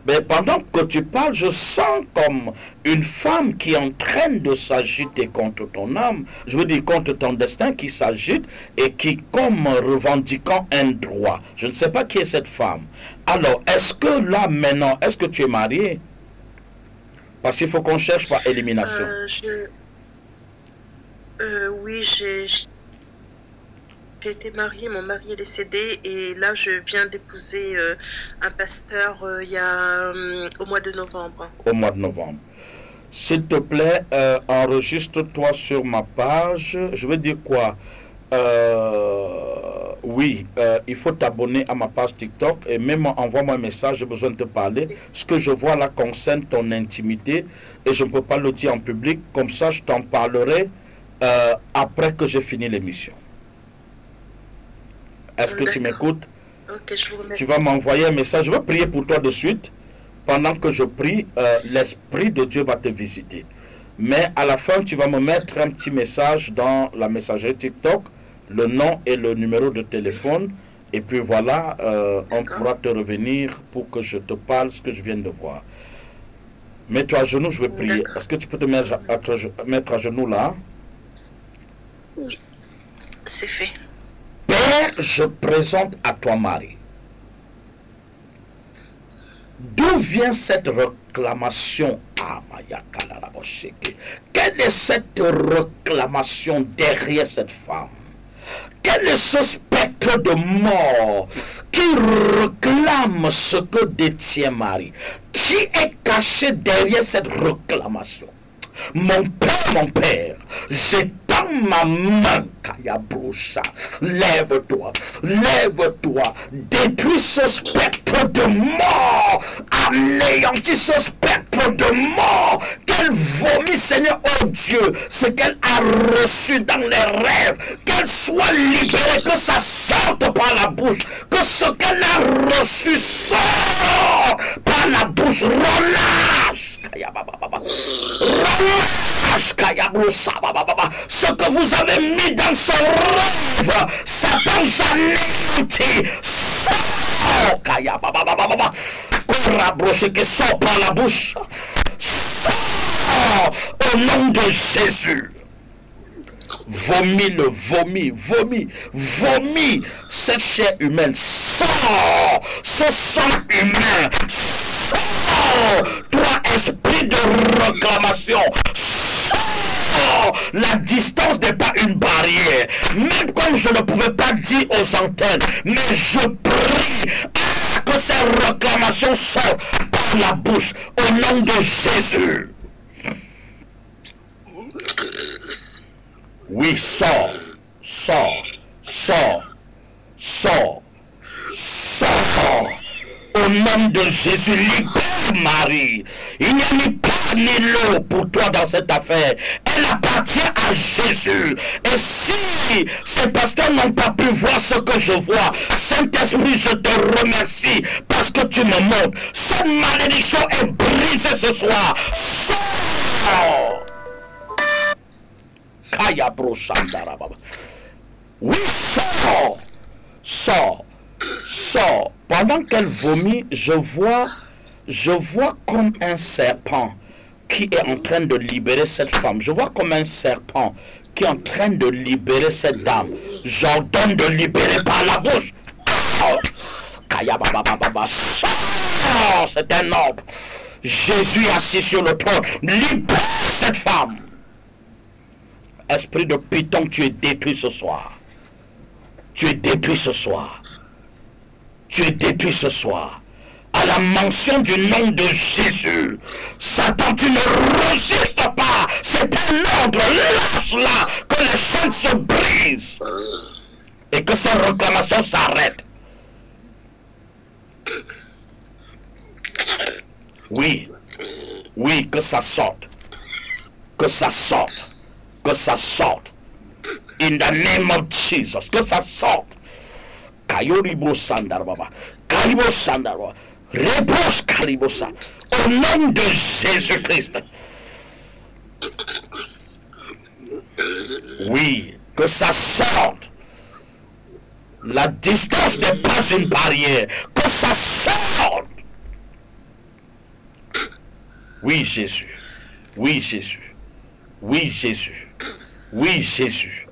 Mais pendant que tu parles, je sens comme une femme qui est en train de s'agiter contre ton âme, je veux dire contre ton destin, qui s'agite et qui comme revendiquant un droit. Je ne sais pas qui est cette femme. Alors, est-ce que là maintenant, est-ce que tu es marié? Parce qu'il faut qu'on cherche par élimination.
Oui, j'ai été mariée, mon mari est décédé et là je viens d'épouser un pasteur il y a au mois de novembre.
Au mois de novembre. S'il te plaît, enregistre-toi sur ma page. Je veux dire quoi? Oui, il faut t'abonner à ma page TikTok et même envoie-moi un message, j'ai besoin de te parler. Ce que je vois là concerne ton intimité et je ne peux pas le dire en public. Comme ça, je t'en parlerai après que j'ai fini l'émission. Est-ce que tu m'écoutes?
Ok, je vous remercie.
Tu vas m'envoyer un message. Je vais prier pour toi de suite. Pendant que je prie, l'Esprit de Dieu va te visiter. Mais à la fin, tu vas me mettre un petit message dans la messagerie TikTok, le nom et le numéro de téléphone. Et puis voilà, on pourra te revenir pour que je te parle ce que je viens de voir. Mets-toi à genoux, je vais prier. Est-ce que tu peux te mettre à genoux là?
Oui, c'est fait.
Père, je présente à toi Marie. D'où vient cette réclamation? Quelle est cette réclamation derrière cette femme? Quel est ce spectre de mort qui réclame ce que détient Marie? Qui est caché derrière cette réclamation? Mon Père, j'étends ma main, Kayabroucha. Lève-toi, détruis ce spectre de mort, anéantis ce spectre de mort, qu'elle vomit, Seigneur, oh Dieu, ce qu'elle a reçu dans les rêves, qu'elle soit libérée, que ça sorte par la bouche, que ce qu'elle a reçu sorte par la bouche, relâche, ce que vous avez mis dans son rêve, Satan j'anéantis, sort, qui sort par la bouche, sort au nom de Jésus. Vomis cette chair humaine, sort ce sang humain, sort, toi esprit de réclamation, la distance n'est pas une barrière. Même comme je ne pouvais pas dire aux antennes, mais je prie que ces réclamations sortent par la bouche au nom de Jésus. Oui, sors au nom de Jésus, libère Marie. Il n'y a ni pain ni l'eau pour toi dans cette affaire. Elle appartient à Jésus. Et si ces pasteurs n'ont pas pu voir ce que je vois, Saint-Esprit, je te remercie parce que tu me montres. Cette malédiction est brisée ce soir. Sors. Oui, sors. Pendant qu'elle vomit, je vois comme un serpent qui est en train de libérer cette femme. Je vois comme un serpent qui est en train de libérer cette dame. J'ordonne de libérer par la bouche. C'est un ordre. Jésus est assis sur le trône. Libère cette femme. Esprit de Python, tu es détruit ce soir. Tu es détruit ce soir. Tu es détruit ce soir. À la mention du nom de Jésus, Satan, tu ne résistes pas. C'est un ordre. Lâche-la, que les chaînes se brisent et que ces réclamations s'arrêtent. Oui, que ça sorte. Que ça sorte. Que ça sorte. In the name of Jesus. Que ça sorte. Kayoribo Sandar Baba. Kayoribo Sandar Baba. Rebos Kalibosa. Au nom de Jésus-Christ. Oui, que ça sorte. La distance n'est pas une barrière. Que ça sorte. Oui, Jésus. Oui, Jésus. Oui, Jésus. Oui, Jésus.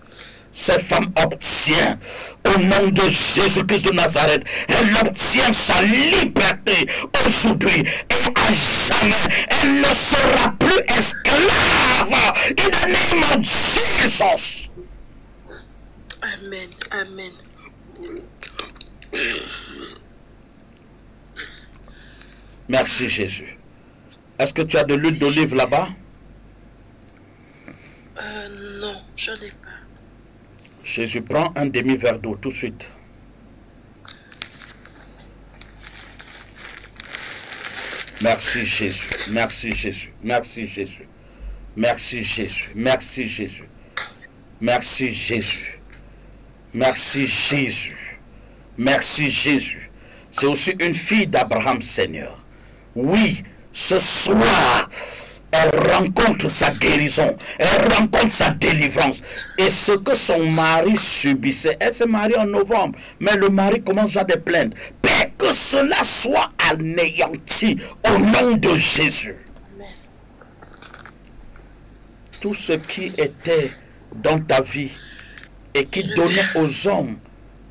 Cette femme obtient, au nom de Jésus-Christ de Nazareth, elle obtient sa liberté aujourd'hui et à jamais. Elle ne sera plus esclave. In the name of Jesus.
Amen. Amen.
Merci Jésus. Est-ce que tu as de l'huile d'olive là-bas?
Non, je n'ai pas.
Jésus, prends un demi-verre d'eau tout de suite. Merci Jésus. Merci Jésus. Merci Jésus. Merci Jésus. Merci Jésus. Merci Jésus. Merci Jésus. Merci Jésus. C'est aussi une fille d'Abraham, Seigneur. Oui, ce soir, elle rencontre sa guérison, elle rencontre sa délivrance. Et ce que son mari subissait, elle s'est mariée en novembre, mais le mari commence déjà des plaintes. Père, que cela soit anéanti au nom de Jésus.
Amen.
Tout ce qui était dans ta vie et qui donnait aux hommes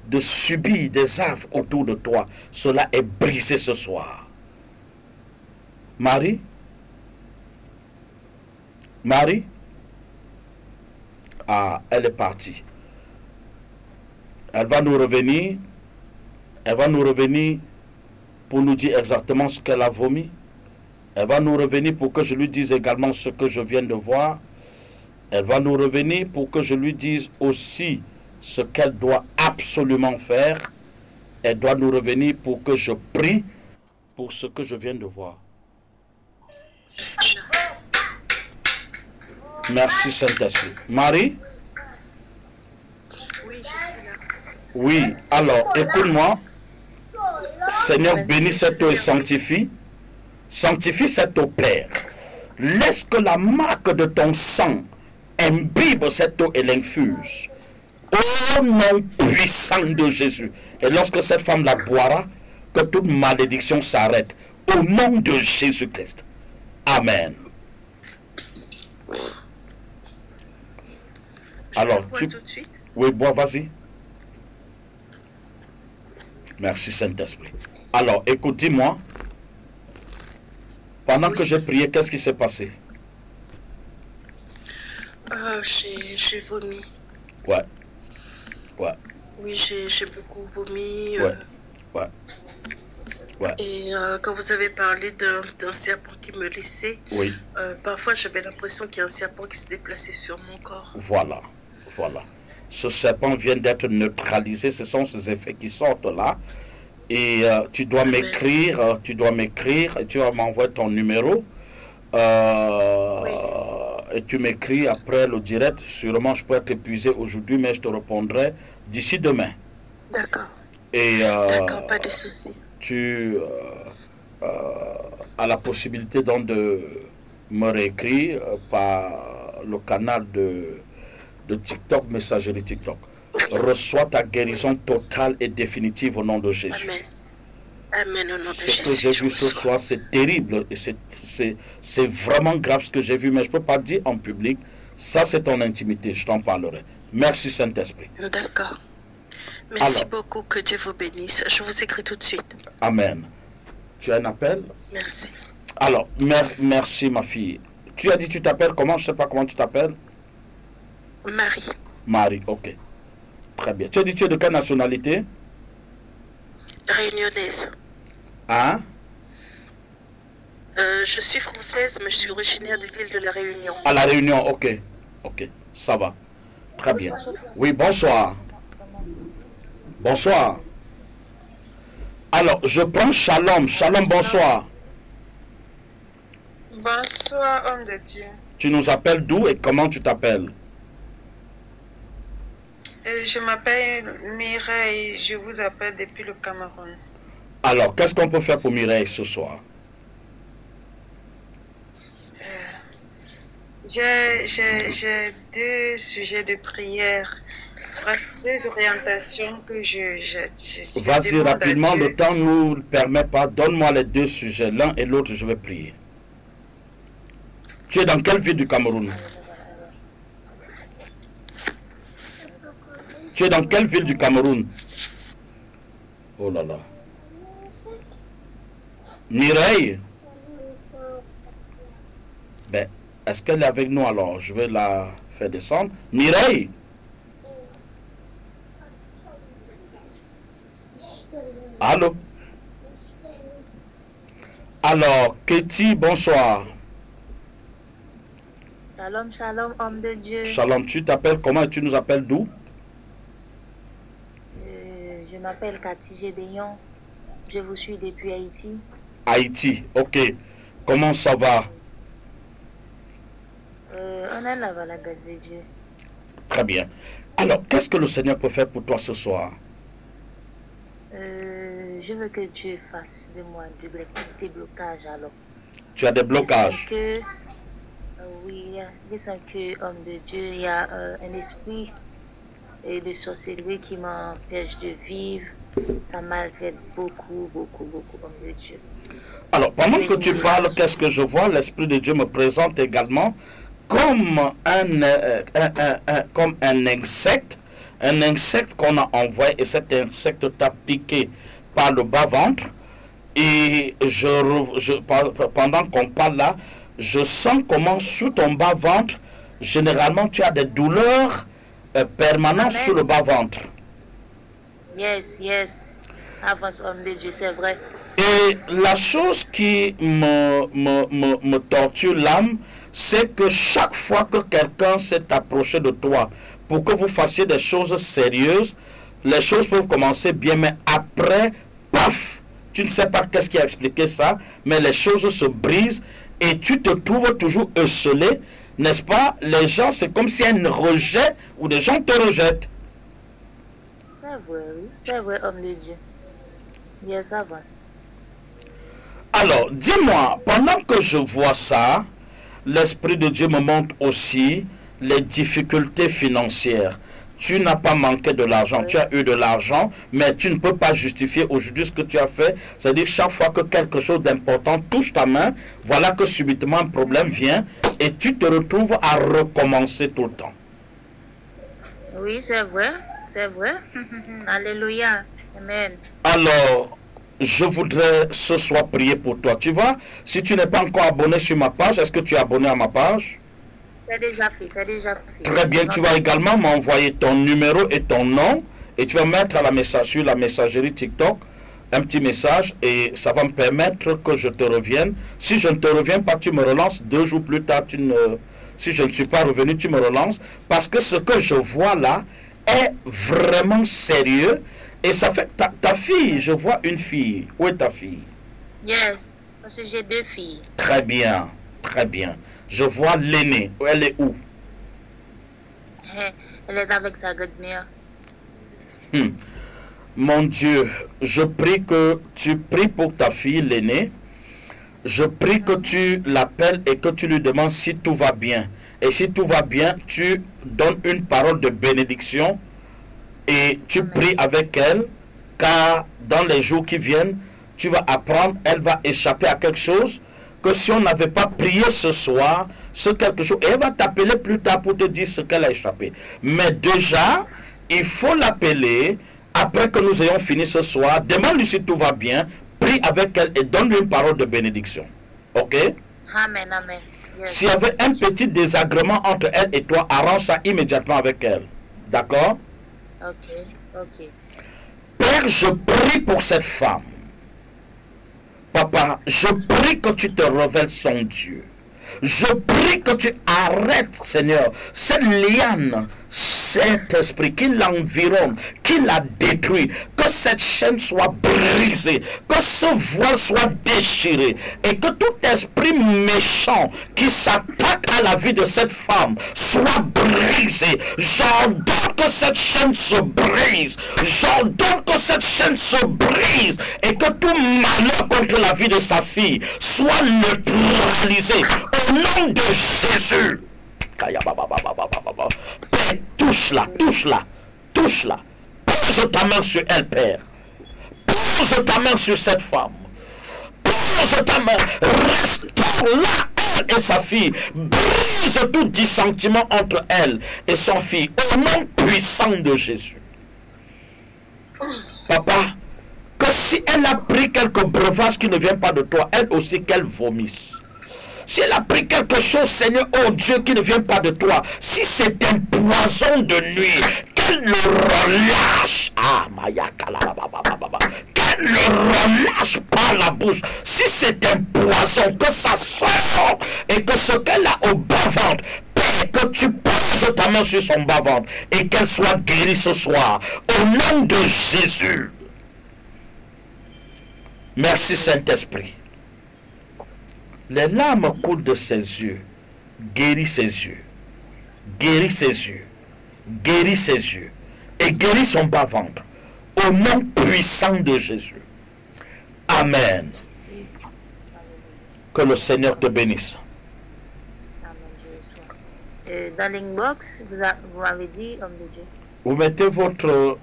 de subir des affres autour de toi, cela est brisé ce soir. Marie? Marie? Ah, elle est partie. Elle va nous revenir. Elle va nous revenir pour nous dire exactement ce qu'elle a vomi. Elle va nous revenir pour que je lui dise également ce que je viens de voir. Elle va nous revenir pour que je lui dise aussi ce qu'elle doit absolument faire. Elle doit nous revenir pour que je prie pour ce que je viens de voir. Merci Saint-Esprit. Marie?
Oui, je suis là.
Oui, alors écoute-moi. Seigneur, bénis cette eau et sanctifie. Sanctifie cette eau, Père. Laisse que la marque de ton sang imbibe cette eau et l'infuse. Au nom puissant de Jésus. Et lorsque cette femme la boira, que toute malédiction s'arrête. Au nom de Jésus-Christ. Amen. Alors,
tu... tout de suite.
Oui, bois, vas-y. Merci Saint-Esprit. Alors, écoute, dis-moi. Pendant que j'ai prié, qu'est-ce qui s'est passé?
J'ai vomi.
Ouais. Ouais.
Oui, j'ai beaucoup vomi.
Ouais. Ouais.
Et quand vous avez parlé d'un serpent qui me laissait,
oui.
Parfois j'avais l'impression qu'il y a un serpent qui se déplaçait sur mon corps.
Voilà. Voilà. Ce serpent vient d'être neutralisé. Ce sont ces effets qui sortent là. Et tu dois m'écrire, et tu vas m'envoyer ton numéro.
Oui.
Et tu m'écris après le direct. Sûrement, je peux être épuisé aujourd'hui, mais je te répondrai d'ici demain.
D'accord.
D'accord,
pas de souci.
Tu as la possibilité donc de me réécrire par le canal de TikTok, messagerie TikTok. Reçois ta guérison totale et définitive au nom de Jésus.
Amen. Amen au nom de Jésus.
Ce que j'ai vu ce soir, c'est terrible et c'est vraiment grave ce que j'ai vu, mais je ne peux pas dire en public. Ça, c'est ton intimité, je t'en parlerai. Merci Saint-Esprit.
D'accord. Merci beaucoup, que Dieu vous bénisse. Je vous écris tout de suite.
Amen. Tu as un appel?
Merci.
Alors, merci ma fille. Tu as dit tu t'appelles comment? Je ne sais pas comment tu t'appelles.
Marie.
Marie, ok. Très bien. Tu as dit tu es de quelle nationalité?
Réunionnaise.
Hein?
Je suis française, mais je suis originaire de l'île de la Réunion.
À la Réunion, ok. Ok, ça va. Très bien. Oui, bonsoir. Bonsoir. Alors, je prends Shalom. Shalom, bonsoir.
Bonsoir, homme de Dieu.
Tu nous appelles d'où et comment tu t'appelles?
Je m'appelle Mireille, je vous appelle depuis le Cameroun.
Alors, qu'est-ce qu'on peut faire pour Mireille ce soir?
J'ai deux sujets de prière, bref, deux orientations que je
Vas-y
demande à
rapidement,
Dieu.
le temps ne nous le permet pas. Donne-moi les deux sujets, l'un et l'autre, je vais prier. Tu es dans quelle ville du Cameroun? Tu es dans quelle ville du Cameroun? Oh là là. Mireille? Ben, est-ce qu'elle est avec nous alors? Je vais la faire descendre. Mireille? Allô? Alors, Ketty, bonsoir.
Shalom, shalom, homme de Dieu.
Shalom, tu t'appelles comment et tu nous appelles d'où?
Je m'appelle Cathy Gédéon. Je vous suis depuis Haïti.
Haïti, ok. Comment ça va?
On est là, par la grâce de Dieu.
Très bien. Alors, qu'est-ce que le Seigneur peut faire pour toi ce soir?
Je veux que Dieu fasse de moi des blocages alors.
Tu as des blocages.
Oui, je sens que, homme de Dieu, il y a un esprit de sorcellerie qui m'empêche de vivre. Ça maltraite beaucoup, beaucoup, beaucoup, homme de Dieu.
Alors, pendant que tu parles, qu'est-ce que je vois? L'Esprit de Dieu me présente également comme un insecte qu'on a envoyé, et cet insecte t'a piqué par le bas-ventre. Et pendant qu'on parle là, je sens comment sous ton bas-ventre, généralement tu as des douleurs permanentes sous le bas-ventre.
Yes, yes. Avance, homme de Dieu, c'est vrai.
Et la chose qui me torture l'âme, c'est que chaque fois que quelqu'un s'est approché de toi pour que vous fassiez des choses sérieuses, les choses peuvent commencer bien, mais après, paf, tu ne sais pas qu'est-ce qui a expliqué ça, mais les choses se brisent et tu te trouves toujours esselé, n'est-ce pas? Les gens, c'est comme s'il y a un rejet ou des gens te rejettent.
C'est vrai, oui. C'est vrai, homme de Dieu. Yes, avance.
Alors, dis-moi, pendant que je vois ça, l'Esprit de Dieu me montre aussi les difficultés financières. Tu n'as pas manqué de l'argent, tu as eu de l'argent, mais tu ne peux pas justifier aujourd'hui ce que tu as fait. C'est-à-dire chaque fois que quelque chose d'important touche ta main, voilà que subitement un problème vient et tu te retrouves à recommencer tout le temps.
Oui, c'est vrai. C'est vrai. Alléluia. Amen.
Alors, je voudrais ce soir prier pour toi. Tu vois, si tu n'es pas encore abonné sur ma page, est-ce que tu es abonné à ma page?
C'est déjà fait, c'est déjà fait.
Très bien, tu vas également m'envoyer ton numéro et ton nom et tu vas mettre à la message sur la messagerie TikTok un petit message et ça va me permettre que je te revienne. Si je ne te reviens pas, tu me relances 2 jours plus tard. Si je ne suis pas revenu, tu me relances parce que ce que je vois là est vraiment sérieux et ça fait ta fille, je vois une fille. Où est ta fille?
Yes, parce que j'ai 2 filles.
Très bien, très bien. Je vois l'aînée. Elle est où?
Elle est avec sa grand-mère.
Mon Dieu, je prie que tu pries pour ta fille, l'aînée. Je prie que tu l'appelles et que tu lui demandes si tout va bien. Et si tout va bien, tu donnes une parole de bénédiction et tu pries avec elle, car dans les jours qui viennent, tu vas apprendre, elle va échapper à quelque chose que si on n'avait pas prié ce soir, ce quelque chose, et elle va t'appeler plus tard pour te dire ce qu'elle a échappé. Mais déjà, il faut l'appeler après que nous ayons fini ce soir. Demande-lui si tout va bien, prie avec elle et donne-lui une parole de bénédiction. Ok?
Amen, amen. Yes.
S'il y avait un petit désagrément entre elle et toi, arrange ça immédiatement avec elle. D'accord?
Ok, ok.
Père, je prie pour cette femme. Papa, je prie que tu te révèles son Dieu. Je prie que tu arrêtes, Seigneur, cette liane Saint-Esprit qui l'environne, qui la détruit, que cette chaîne soit brisée, que ce voile soit déchiré et que tout esprit méchant qui s'attaque à la vie de cette femme soit brisé. J'ordonne que cette chaîne se brise. J'ordonne que cette chaîne se brise et que tout malheur contre la vie de sa fille soit neutralisé au nom de Jésus. Père, touche-la, touche-la, touche-la. Pose ta main sur elle, Père. Pose ta main sur cette femme. Pose ta main. Restaure-la, elle et sa fille. Brise tout dissentiment entre elle et son fille. Au nom puissant de Jésus. Papa, que si elle a pris quelques breuvages qui ne viennent pas de toi, elle aussi qu'elle vomisse. Si elle a pris quelque chose, Seigneur, oh Dieu, qui ne vient pas de toi, si c'est un poison de nuit, qu'elle le relâche. Ah, qu'elle le relâche par la bouche. Si c'est un poison, que ça sort et que ce qu'elle a au bas-ventre, Père, que tu poses ta main sur son bas-ventre et qu'elle soit guérie ce soir. Au nom de Jésus. Merci Saint-Esprit. Les larmes coulent de ses yeux. Guéris ses yeux. Guéris ses yeux. Guéris ses yeux. Et guéris son bas-ventre. Au nom puissant de Jésus. Amen. Que le Seigneur te bénisse.
Dans l'inbox, vous m'avez dit, homme de Dieu.
Vous mettez votre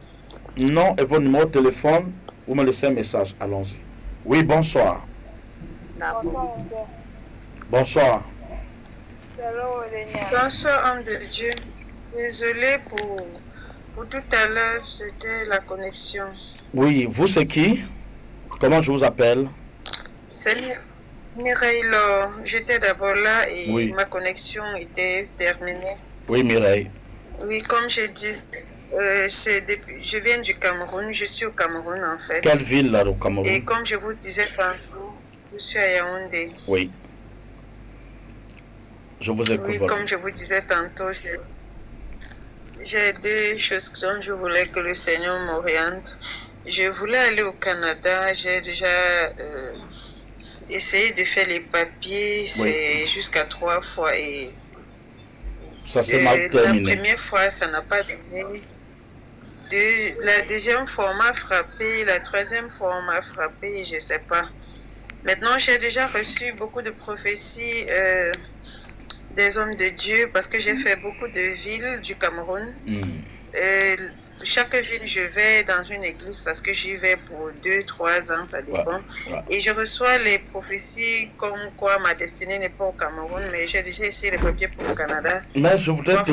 nom et votre numéro de téléphone. Vous me laissez un message. Allons-y. Oui, bonsoir. Bonsoir.
Bonsoir, homme de Dieu. Désolé pour tout à l'heure, c'était la connexion.
Oui, vous c'est qui? Comment je vous appelle?
C'est Mireille Laure. J'étais d'abord là et
oui.
Ma connexion était terminée.
Oui, Mireille.
Oui, comme je dis, je viens du Cameroun, je suis au Cameroun en fait.
Quelle ville là au Cameroun?
Et comme je vous disais tantôt, je suis à Yaoundé.
Oui. Je vous écoute.
Oui, comme je vous disais tantôt, j'ai deux choses dont je voulais que le Seigneur m'oriente. Je voulais aller au Canada, j'ai déjà essayé de faire les papiers, c'est jusqu'à 3 fois et
ça s'est mal terminé.
La première fois, ça n'a pas donné. La deuxième fois, on m'a frappé, la troisième fois, on m'a frappé, je ne sais pas. Maintenant, j'ai déjà reçu beaucoup de prophéties des hommes de Dieu parce que j'ai fait beaucoup de villes du Cameroun. Chaque ville, je vais dans une église parce que j'y vais pour 2-3 ans, ça dépend. Et je reçois les prophéties comme quoi ma destinée n'est pas au Cameroun, mais j'ai déjà essayé les papiers pour le Canada.
Mais je voudrais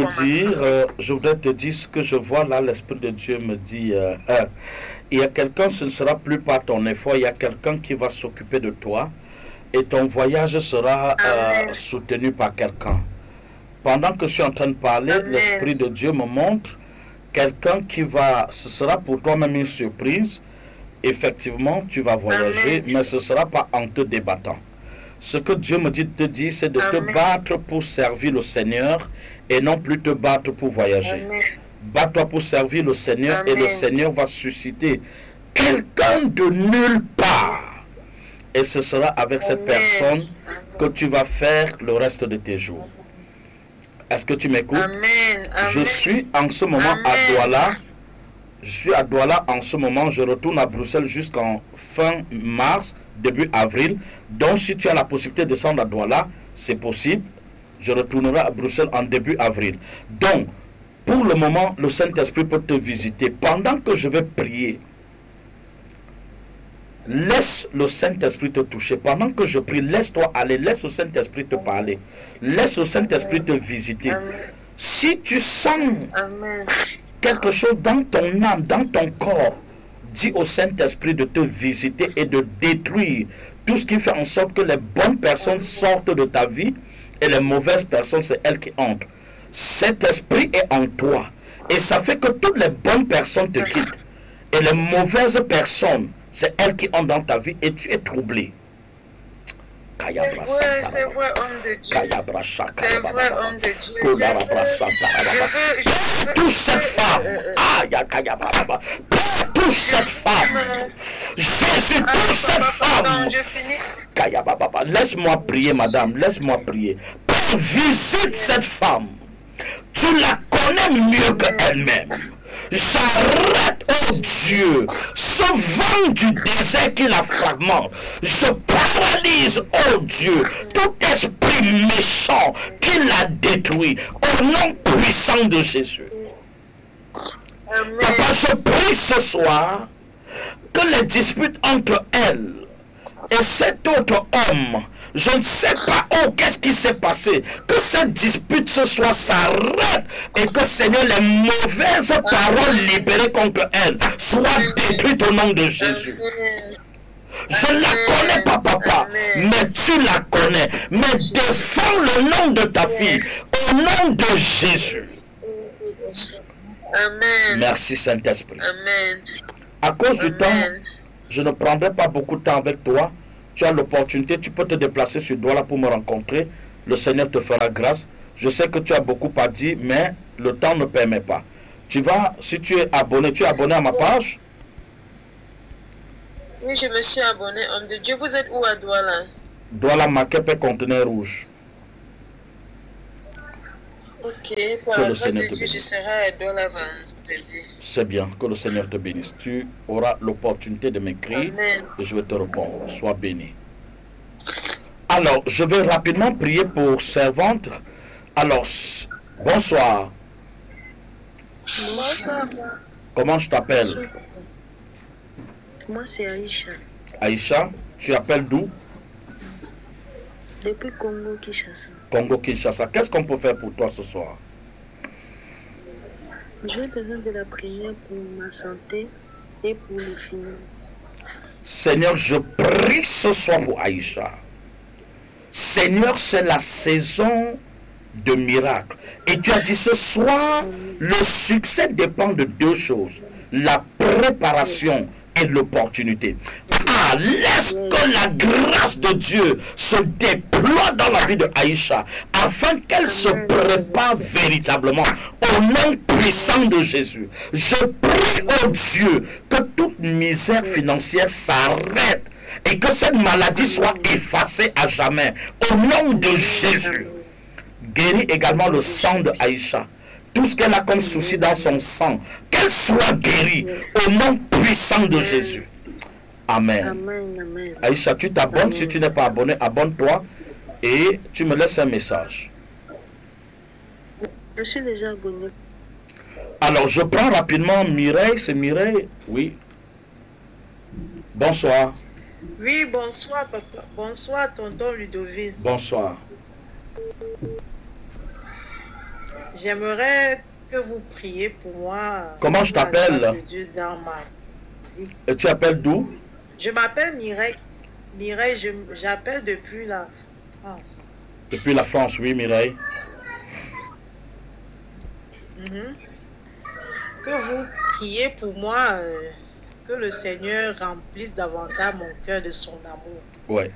te dire ce que je vois là, l'Esprit de Dieu me dit. Il y a quelqu'un, ce ne sera plus par ton effort, il y a quelqu'un qui va s'occuper de toi et ton voyage sera soutenu par quelqu'un. Pendant que je suis en train de parler, l'Esprit de Dieu me montre quelqu'un qui va, ce sera pour toi-même une surprise. Effectivement, tu vas voyager, mais ce ne sera pas en te débattant. Ce que Dieu me dit de te dire, c'est de te battre pour servir le Seigneur et non plus te battre pour voyager. Bats-toi pour servir le Seigneur et le Seigneur va susciter quelqu'un de nulle part. Et ce sera avec cette personne que tu vas faire le reste de tes jours. Est-ce que tu m'écoutes? Je suis en ce moment à Douala. Je suis à Douala en ce moment. Je retourne à Bruxelles jusqu'en fin mars, début avril. Donc, si tu as la possibilité de descendre à Douala, c'est possible. Je retournerai à Bruxelles en début avril. Donc, pour le moment, le Saint-Esprit peut te visiter. Pendant que je vais prier, laisse le Saint-Esprit te toucher. Pendant que je prie, laisse-toi aller. Laisse le Saint-Esprit te parler. Laisse le Saint-Esprit te visiter. Si tu sens quelque chose dans ton âme, dans ton corps, dis au Saint-Esprit de te visiter et de détruire tout ce qui fait en sorte que les bonnes personnes sortent de ta vie et les mauvaises personnes, c'est elles qui entrent. Cet esprit est en toi. Et ça fait que toutes les bonnes personnes te quittent. Et les mauvaises personnes, c'est elles qui entrent dans ta vie et tu es troublé.
c'est vrai, homme de Dieu. C'est vrai, homme de Dieu.
Touche cette femme. Touche cette femme. Jésus, touche cette femme. Laisse-moi prier, madame. Laisse-moi prier. Père, visite cette femme. Tu la connais mieux qu'elle-même. J'arrête, oh Dieu, ce vent du désert qui la fragmente. Je paralyse, oh Dieu, tout esprit méchant qui la détruit au nom puissant de Jésus. Papa, je prie ce soir que les disputes entre elle et cet autre homme, je ne sais pas, oh, qu'est-ce qui s'est passé, que cette dispute ce soir s'arrête et que, Seigneur, les mauvaises paroles libérées contre elle soient détruites au nom de Jésus. Je la connais pas, papa, mais tu la connais. Mais défends le nom de ta fille au nom de Jésus.
Amen.
Merci, Saint-Esprit.
Amen.
À cause du temps, je ne prendrai pas beaucoup de temps avec toi. Tu as l'opportunité, tu peux te déplacer sur Douala pour me rencontrer. Le Seigneur te fera grâce. Je sais que tu as beaucoup à dire, mais le temps ne permet pas. Tu vas, si tu es abonné à ma page?
Oui, je me suis abonné, homme de Dieu. Vous êtes où à Douala?
Douala Makepe, conteneur rouge.
Ok, par la grâce de Dieu, je serai à Douala vendredi.
C'est bien, que le Seigneur te bénisse. Tu auras l'opportunité de m'écrire et je vais te répondre. Sois béni. Alors, je vais rapidement prier pour servante. Alors, bonsoir.
Bonsoir.
Comment je t'appelle?
Moi, c'est Aïcha.
Aïcha, tu appelles d'où?
Depuis Congo-Kinshasa.
Congo-Kinshasa. Qu'est-ce qu'on peut faire pour toi ce soir?
J'ai besoin de la prière pour ma santé et pour les finances.
Seigneur, je prie ce soir pour Aïcha. Seigneur, c'est la saison de miracles. Et tu as dit ce soir, le succès dépend de deux choses. La préparation et l'opportunité. Ah, laisse que la grâce de Dieu se déploie dans la vie de Aïcha afin qu'elle se prépare véritablement au nom puissant de Jésus. Je prie, oh Dieu, que toute misère financière s'arrête et que cette maladie soit effacée à jamais au nom de Jésus. Guéris également le sang de Aïcha. Tout ce qu'elle a comme souci dans son sang, qu'elle soit guérie au nom puissant de Jésus. Amen.
Amen, amen.
Aïcha, tu t'abonnes. Si tu n'es pas abonné, abonne-toi et tu me laisses un message.
Je suis déjà abonné.
Alors, je prends rapidement Mireille. C'est Mireille? Oui. Bonsoir.
Oui, bonsoir, papa. Bonsoir, tonton Ludovine.
Bonsoir.
J'aimerais que vous priez pour moi.
Comment je t'appelle?
Dieu dans ma vie.
Et tu appelles d'où?
Je m'appelle Mireille. Mireille, j'appelle depuis la France.
Depuis la France, oui, Mireille.
Que vous priez pour moi, que le Seigneur remplisse davantage mon cœur de son amour.
Ouais.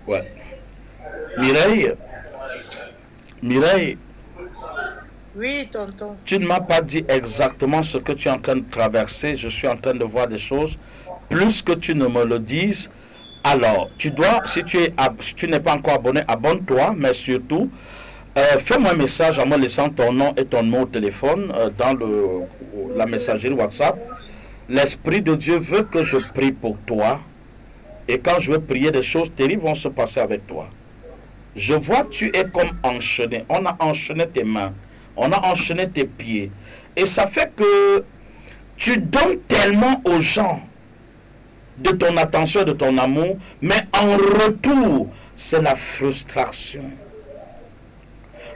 Ouais. Mireille.
Oui, tonton.
Tu ne m'as pas dit exactement ce que tu es en train de traverser. Je suis en train de voir des choses. Plus que tu ne me le dises, alors tu dois, si tu n'es pas encore abonné, abonne-toi, mais surtout, fais-moi un message en me laissant ton nom et ton numéro de téléphone dans la messagerie WhatsApp. L'Esprit de Dieu veut que je prie pour toi. Et quand je veux prier, des choses terribles vont se passer avec toi. Je vois, tu es comme enchaîné. On a enchaîné tes mains. On a enchaîné tes pieds. Et ça fait que tu donnes tellement aux gens de ton attention, de ton amour, mais en retour, c'est la frustration.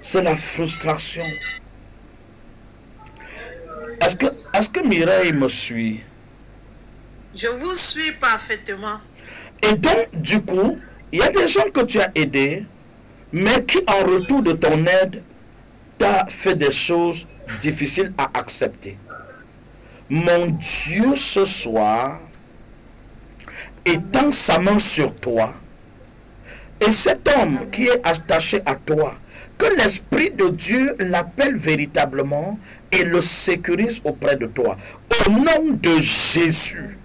C'est la frustration. Est-ce que Mireille me suit?
Je vous suis parfaitement.
Et donc, du coup, il y a des gens que tu as aidés, mais qui, en retour de ton aide, t'as fait des choses difficiles à accepter. Mon Dieu, ce soir, étend sa main sur toi Et cet homme qui est attaché à toi, que l'Esprit de Dieu l'appelle véritablement et le sécurise auprès de toi. Au nom de Jésus,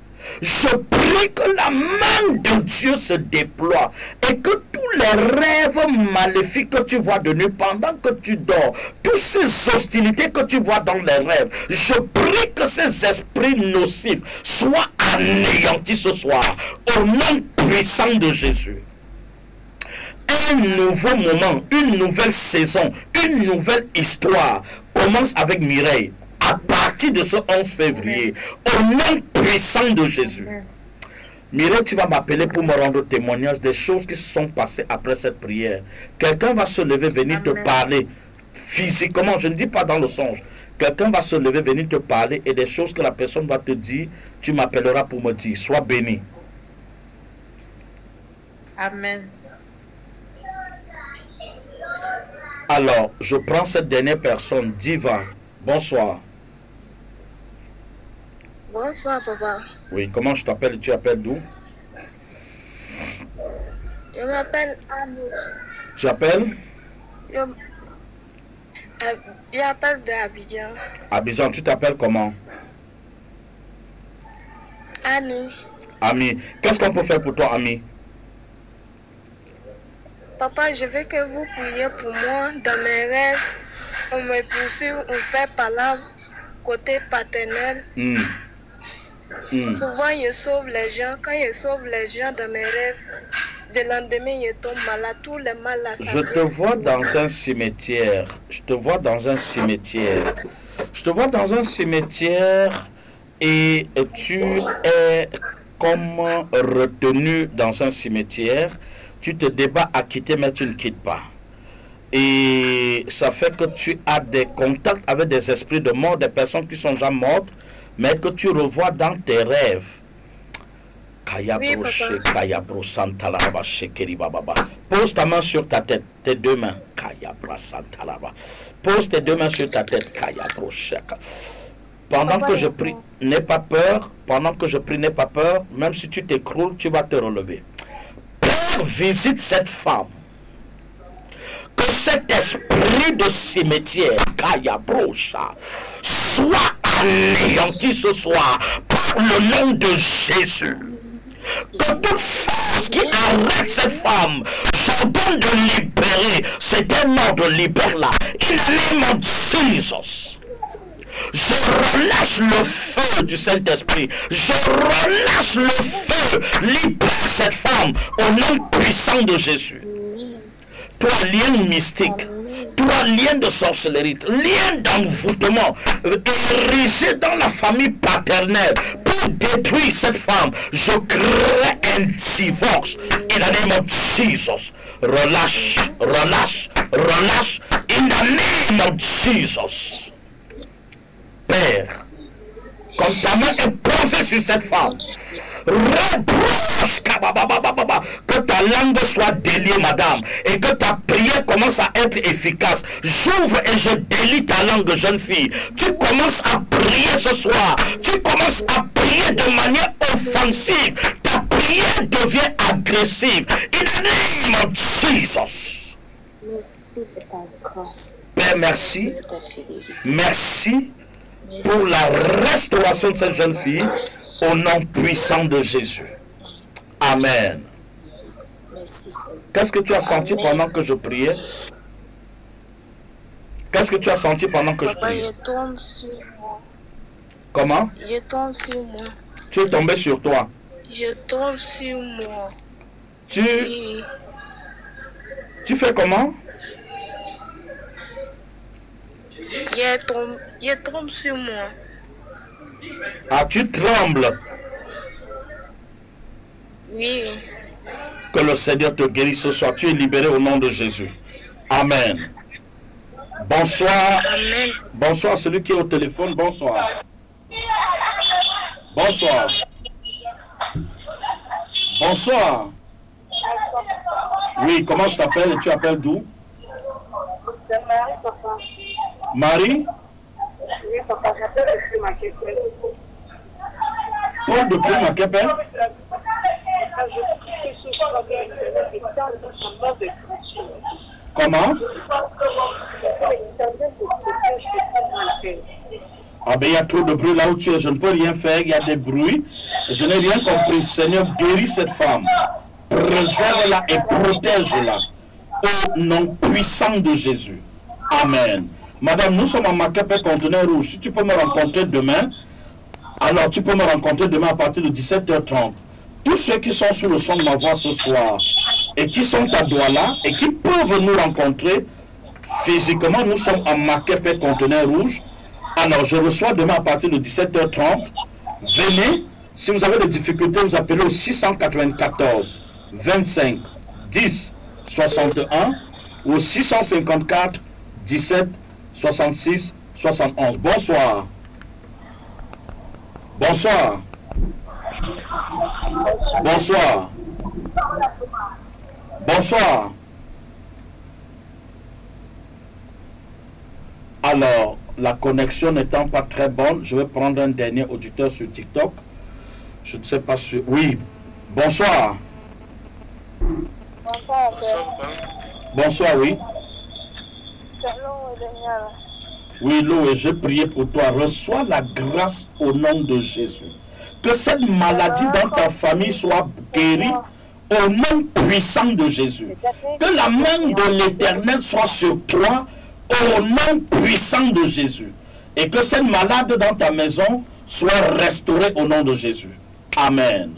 je prie que la main de Dieu se déploie et que tous les rêves maléfiques que tu vois de nuit pendant que tu dors, toutes ces hostilités que tu vois dans les rêves, je prie que ces esprits nocifs soient anéantis ce soir au nom puissant de Jésus. Un nouveau moment, une nouvelle saison, une nouvelle histoire commence avec Mireille. À partir de ce 11 février, au nom puissant de Jésus. Mireille, tu vas m'appeler pour me rendre témoignage des choses qui se sont passées après cette prière. Quelqu'un va se lever, venir te parler physiquement, je ne dis pas dans le songe. Quelqu'un va se lever, venir te parler et des choses que la personne va te dire, tu m'appelleras pour me dire. Sois béni.
Amen.
Alors, je prends cette dernière personne, Diva. Bonsoir.
Bonsoir, papa.
Oui, comment je t'appelle? Tu appelles d'où?
Je m'appelle Annie.
Tu appelles?
J'appelle d'Abidjan.
Abidjan, tu t'appelles comment?
Ami.
Ami. Qu'est-ce qu'on peut faire pour toi, Ami?
Papa, je veux que vous priez pour moi. Dans mes rêves, on me poursuit, on fait par là, côté paternel. Souvent, je sauve les gens. Quand je sauve les gens dans mes rêves, de lendemain, je tombe malade. Tous les mal là,
Je te vois dans un cimetière. Je te vois dans un cimetière. Je te vois dans un cimetière et tu es comme retenu dans un cimetière. Tu te débats à quitter, mais tu ne quittes pas. Et ça fait que tu as des contacts avec des esprits de mort, des personnes qui sont déjà mortes, mais que tu revois dans tes rêves.
Oui,
Pose ta main sur ta tête, tes deux mains. Pose tes deux mains sur ta tête. Pendant que je prie, n'aie pas peur. Pendant que je prie, n'aie pas peur. Même si tu t'écroules, tu vas te relever. Père, visite cette femme. Que cet esprit de cimetière, soit anéanti ce soir par le nom de Jésus. Que toute force qui arrête cette femme, j'ordonne de libérer. C'est un ordre, libère-la. In the name of Jesus. Je relâche le feu du Saint-Esprit. Je relâche le feu. Libère cette femme au nom puissant de Jésus. Toi, lien mystique, toi, lien de sorcellerie, lien d'envoûtement, érigé dans la famille paternelle pour détruire cette femme, je crée un divorce. In the name of Jesus. Relâche, relâche, relâche. In the name of Jesus. Père, comme ta main est posée sur cette femme, que ta langue soit déliée, madame, et que ta prière commence à être efficace. J'ouvre et je délie ta langue, jeune fille. Tu commences à prier ce soir. Tu commences à prier de manière offensive. Ta prière devient agressive. In the name of Jesus. Père, merci. Merci pour la restauration de cette jeune fille au nom puissant de Jésus. Amen. Qu'est-ce que tu as senti pendant que je priais? Qu'est-ce que tu as senti pendant que je priais?
Je tombe sur moi.
Comment?
Je tombe sur moi.
Tu es tombé sur toi.
Je tombe sur moi.
Tu fais comment?
Je tombe sur moi.
Ah, tu trembles.
Oui.
Que le Seigneur te guérisse ce soir. Tu es libéré au nom de Jésus. Amen. Bonsoir.
Amen.
Bonsoir, celui qui est au téléphone. Bonsoir. Bonsoir. Bonsoir. Oui, comment je t'appelle et tu appelles d'où?
C'est Marie, papa.
Marie?
Oui, papa, j'appelle depuis ma question.
Paul depuis ma question.
Je prie ce
Comment? Ah ben il y a trop de bruit là où tu es, je ne peux rien faire, il y a des bruits. Je n'ai rien compris. Seigneur, guéris cette femme. Préserve-la et protège-la. Au nom puissant de Jésus. Amen. Madame, nous sommes en Macapé Conteneur Rouge. Si tu peux me rencontrer demain, alors tu peux me rencontrer demain à partir de 17h30. Tous ceux qui sont sur le son de ma voix ce soir et qui sont à Douala et qui peuvent nous rencontrer physiquement, nous sommes en Macapé Conteneur Rouge. Alors je reçois demain à partir de 17h30. Venez. Si vous avez des difficultés, vous appelez au 694 25 10 61 ou au 654 17 66 71. Bonsoir. Bonsoir. Bonsoir. Bonsoir. Alors, la connexion n'étant pas très bonne, je vais prendre un dernier auditeur sur TikTok. Je ne sais pas si... Oui. Bonsoir.
Bonsoir.
Bonsoir, oui. Oui, Loué, j'ai prié pour toi. Reçois la grâce au nom de Jésus. Que cette maladie dans ta famille soit guérie au nom puissant de Jésus. Que la main de l'Éternel soit sur toi au nom puissant de Jésus. Et que cette malade dans ta maison soit restaurée au nom de Jésus. Amen.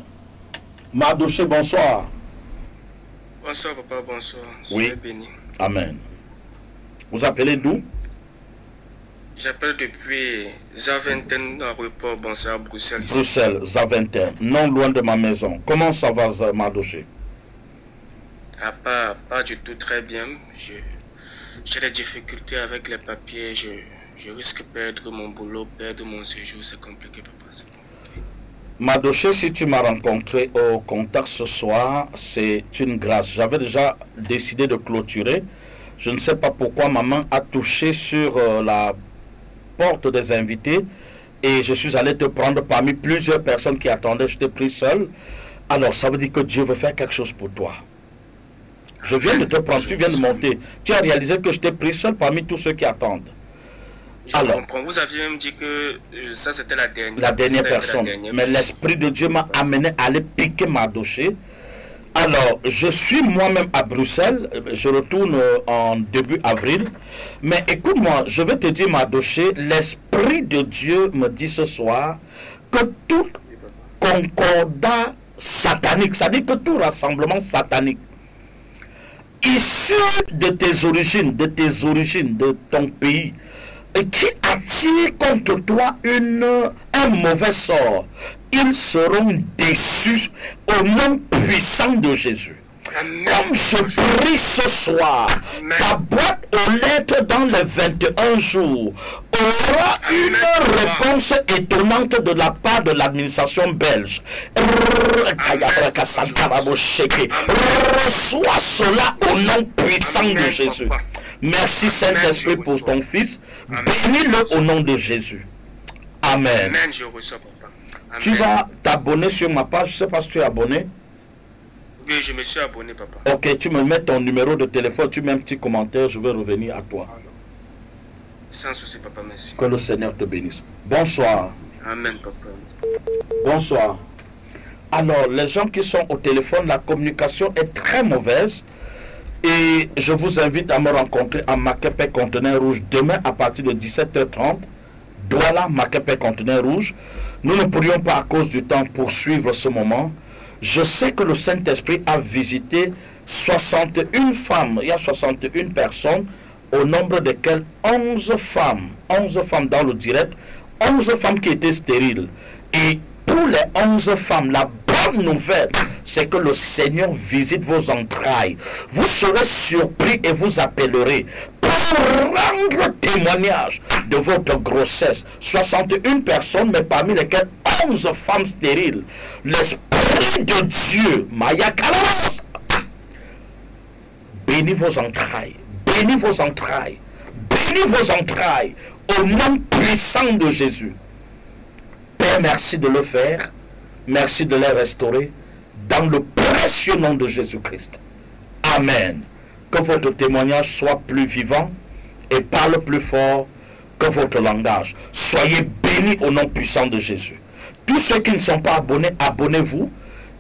Madouché, bonsoir.
Bonsoir, papa, bonsoir.
Oui.
Soyez béni.
Amen. Vous appelez d'où?
J'appelle depuis Zaventem, aéroport, bonsoir, Bruxelles.
Bruxelles, Zaventem, non loin de ma maison. Comment ça va, Madouché?
Ah, pas du tout très bien. J'ai des difficultés avec les papiers. Je risque de perdre mon boulot, perdre mon séjour. C'est compliqué, papa.
Madouché, si tu m'as rencontré au contact ce soir, c'est une grâce. J'avais déjà décidé de clôturer. Je ne sais pas pourquoi ma main a touché sur la porte des invités et je suis allé te prendre parmi plusieurs personnes qui attendaient. Je t'ai pris seul. Alors, ça veut dire que Dieu veut faire quelque chose pour toi. Je viens de te prendre, tu viens de monter. Tu as réalisé que je t'ai pris seul parmi tous ceux qui attendent.
Je comprends. Vous aviez même dit que ça c'était la dernière.
La dernière personne. Mais l'Esprit de Dieu m'a amené à aller piquer Madouché. Alors, je suis moi-même à Bruxelles. Je retourne en début avril. Mais écoute-moi, je vais te dire, Madouché, l'Esprit de Dieu me dit ce soir que tout concordat satanique, c'est-à-dire que tout rassemblement satanique, issu de tes origines, de ton pays, qui attire contre toi un mauvais sort, ils seront déçus au nom puissant de Jésus. Amen. Comme je prie ce soir, amen, ta boîte aux lettres dans les 21 jours aura amen, une réponse étonnante de la part de l'administration belge. Reçois cela au nom puissant amen, de Jésus. Papa. Merci Saint-Esprit pour ton Fils. Bénis-le au nom de Jésus. Amen.
Amen, je reçois, papa. Amen.
Tu vas t'abonner sur ma page. Je ne sais pas si tu es abonné.
Oui, je me suis abonné, papa.
Ok, tu me mets ton numéro de téléphone, tu mets un petit commentaire, je vais revenir à toi.
Sans souci, papa, merci.
Que le Seigneur te bénisse. Bonsoir.
Amen, papa.
Bonsoir. Alors, les gens qui sont au téléphone, la communication est très mauvaise. Et je vous invite à me rencontrer à Macapé Conteneur Rouge demain à partir de 17h30. Douala, Macapé Conteneur Rouge. Nous ne pourrions pas, à cause du temps, poursuivre ce moment. Je sais que le Saint-Esprit a visité 61 femmes. Il y a 61 personnes, au nombre desquelles 11 femmes dans le direct, 11 femmes qui étaient stériles. Et pour les 11 femmes, la bonne nouvelle, c'est que le Seigneur visite vos entrailles. Vous serez surpris et vous appellerez pour rendre témoignage de votre grossesse. 61 personnes, mais parmi lesquelles 11 femmes stériles. L'Esprit de Dieu, Maya Kalamas, bénis vos entrailles, bénis vos entrailles, bénis vos entrailles, au nom puissant de Jésus. Père, merci de le faire, merci de les restaurer, dans le précieux nom de Jésus-Christ. Amen. Que votre témoignage soit plus vivant et parle plus fort que votre langage. Soyez bénis au nom puissant de Jésus. Tous ceux qui ne sont pas abonnés, abonnez-vous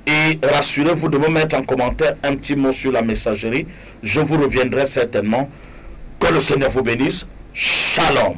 et rassurez-vous de me mettre en commentaire un petit mot sur la messagerie. Je vous reviendrai certainement. Que le Seigneur vous bénisse. Shalom.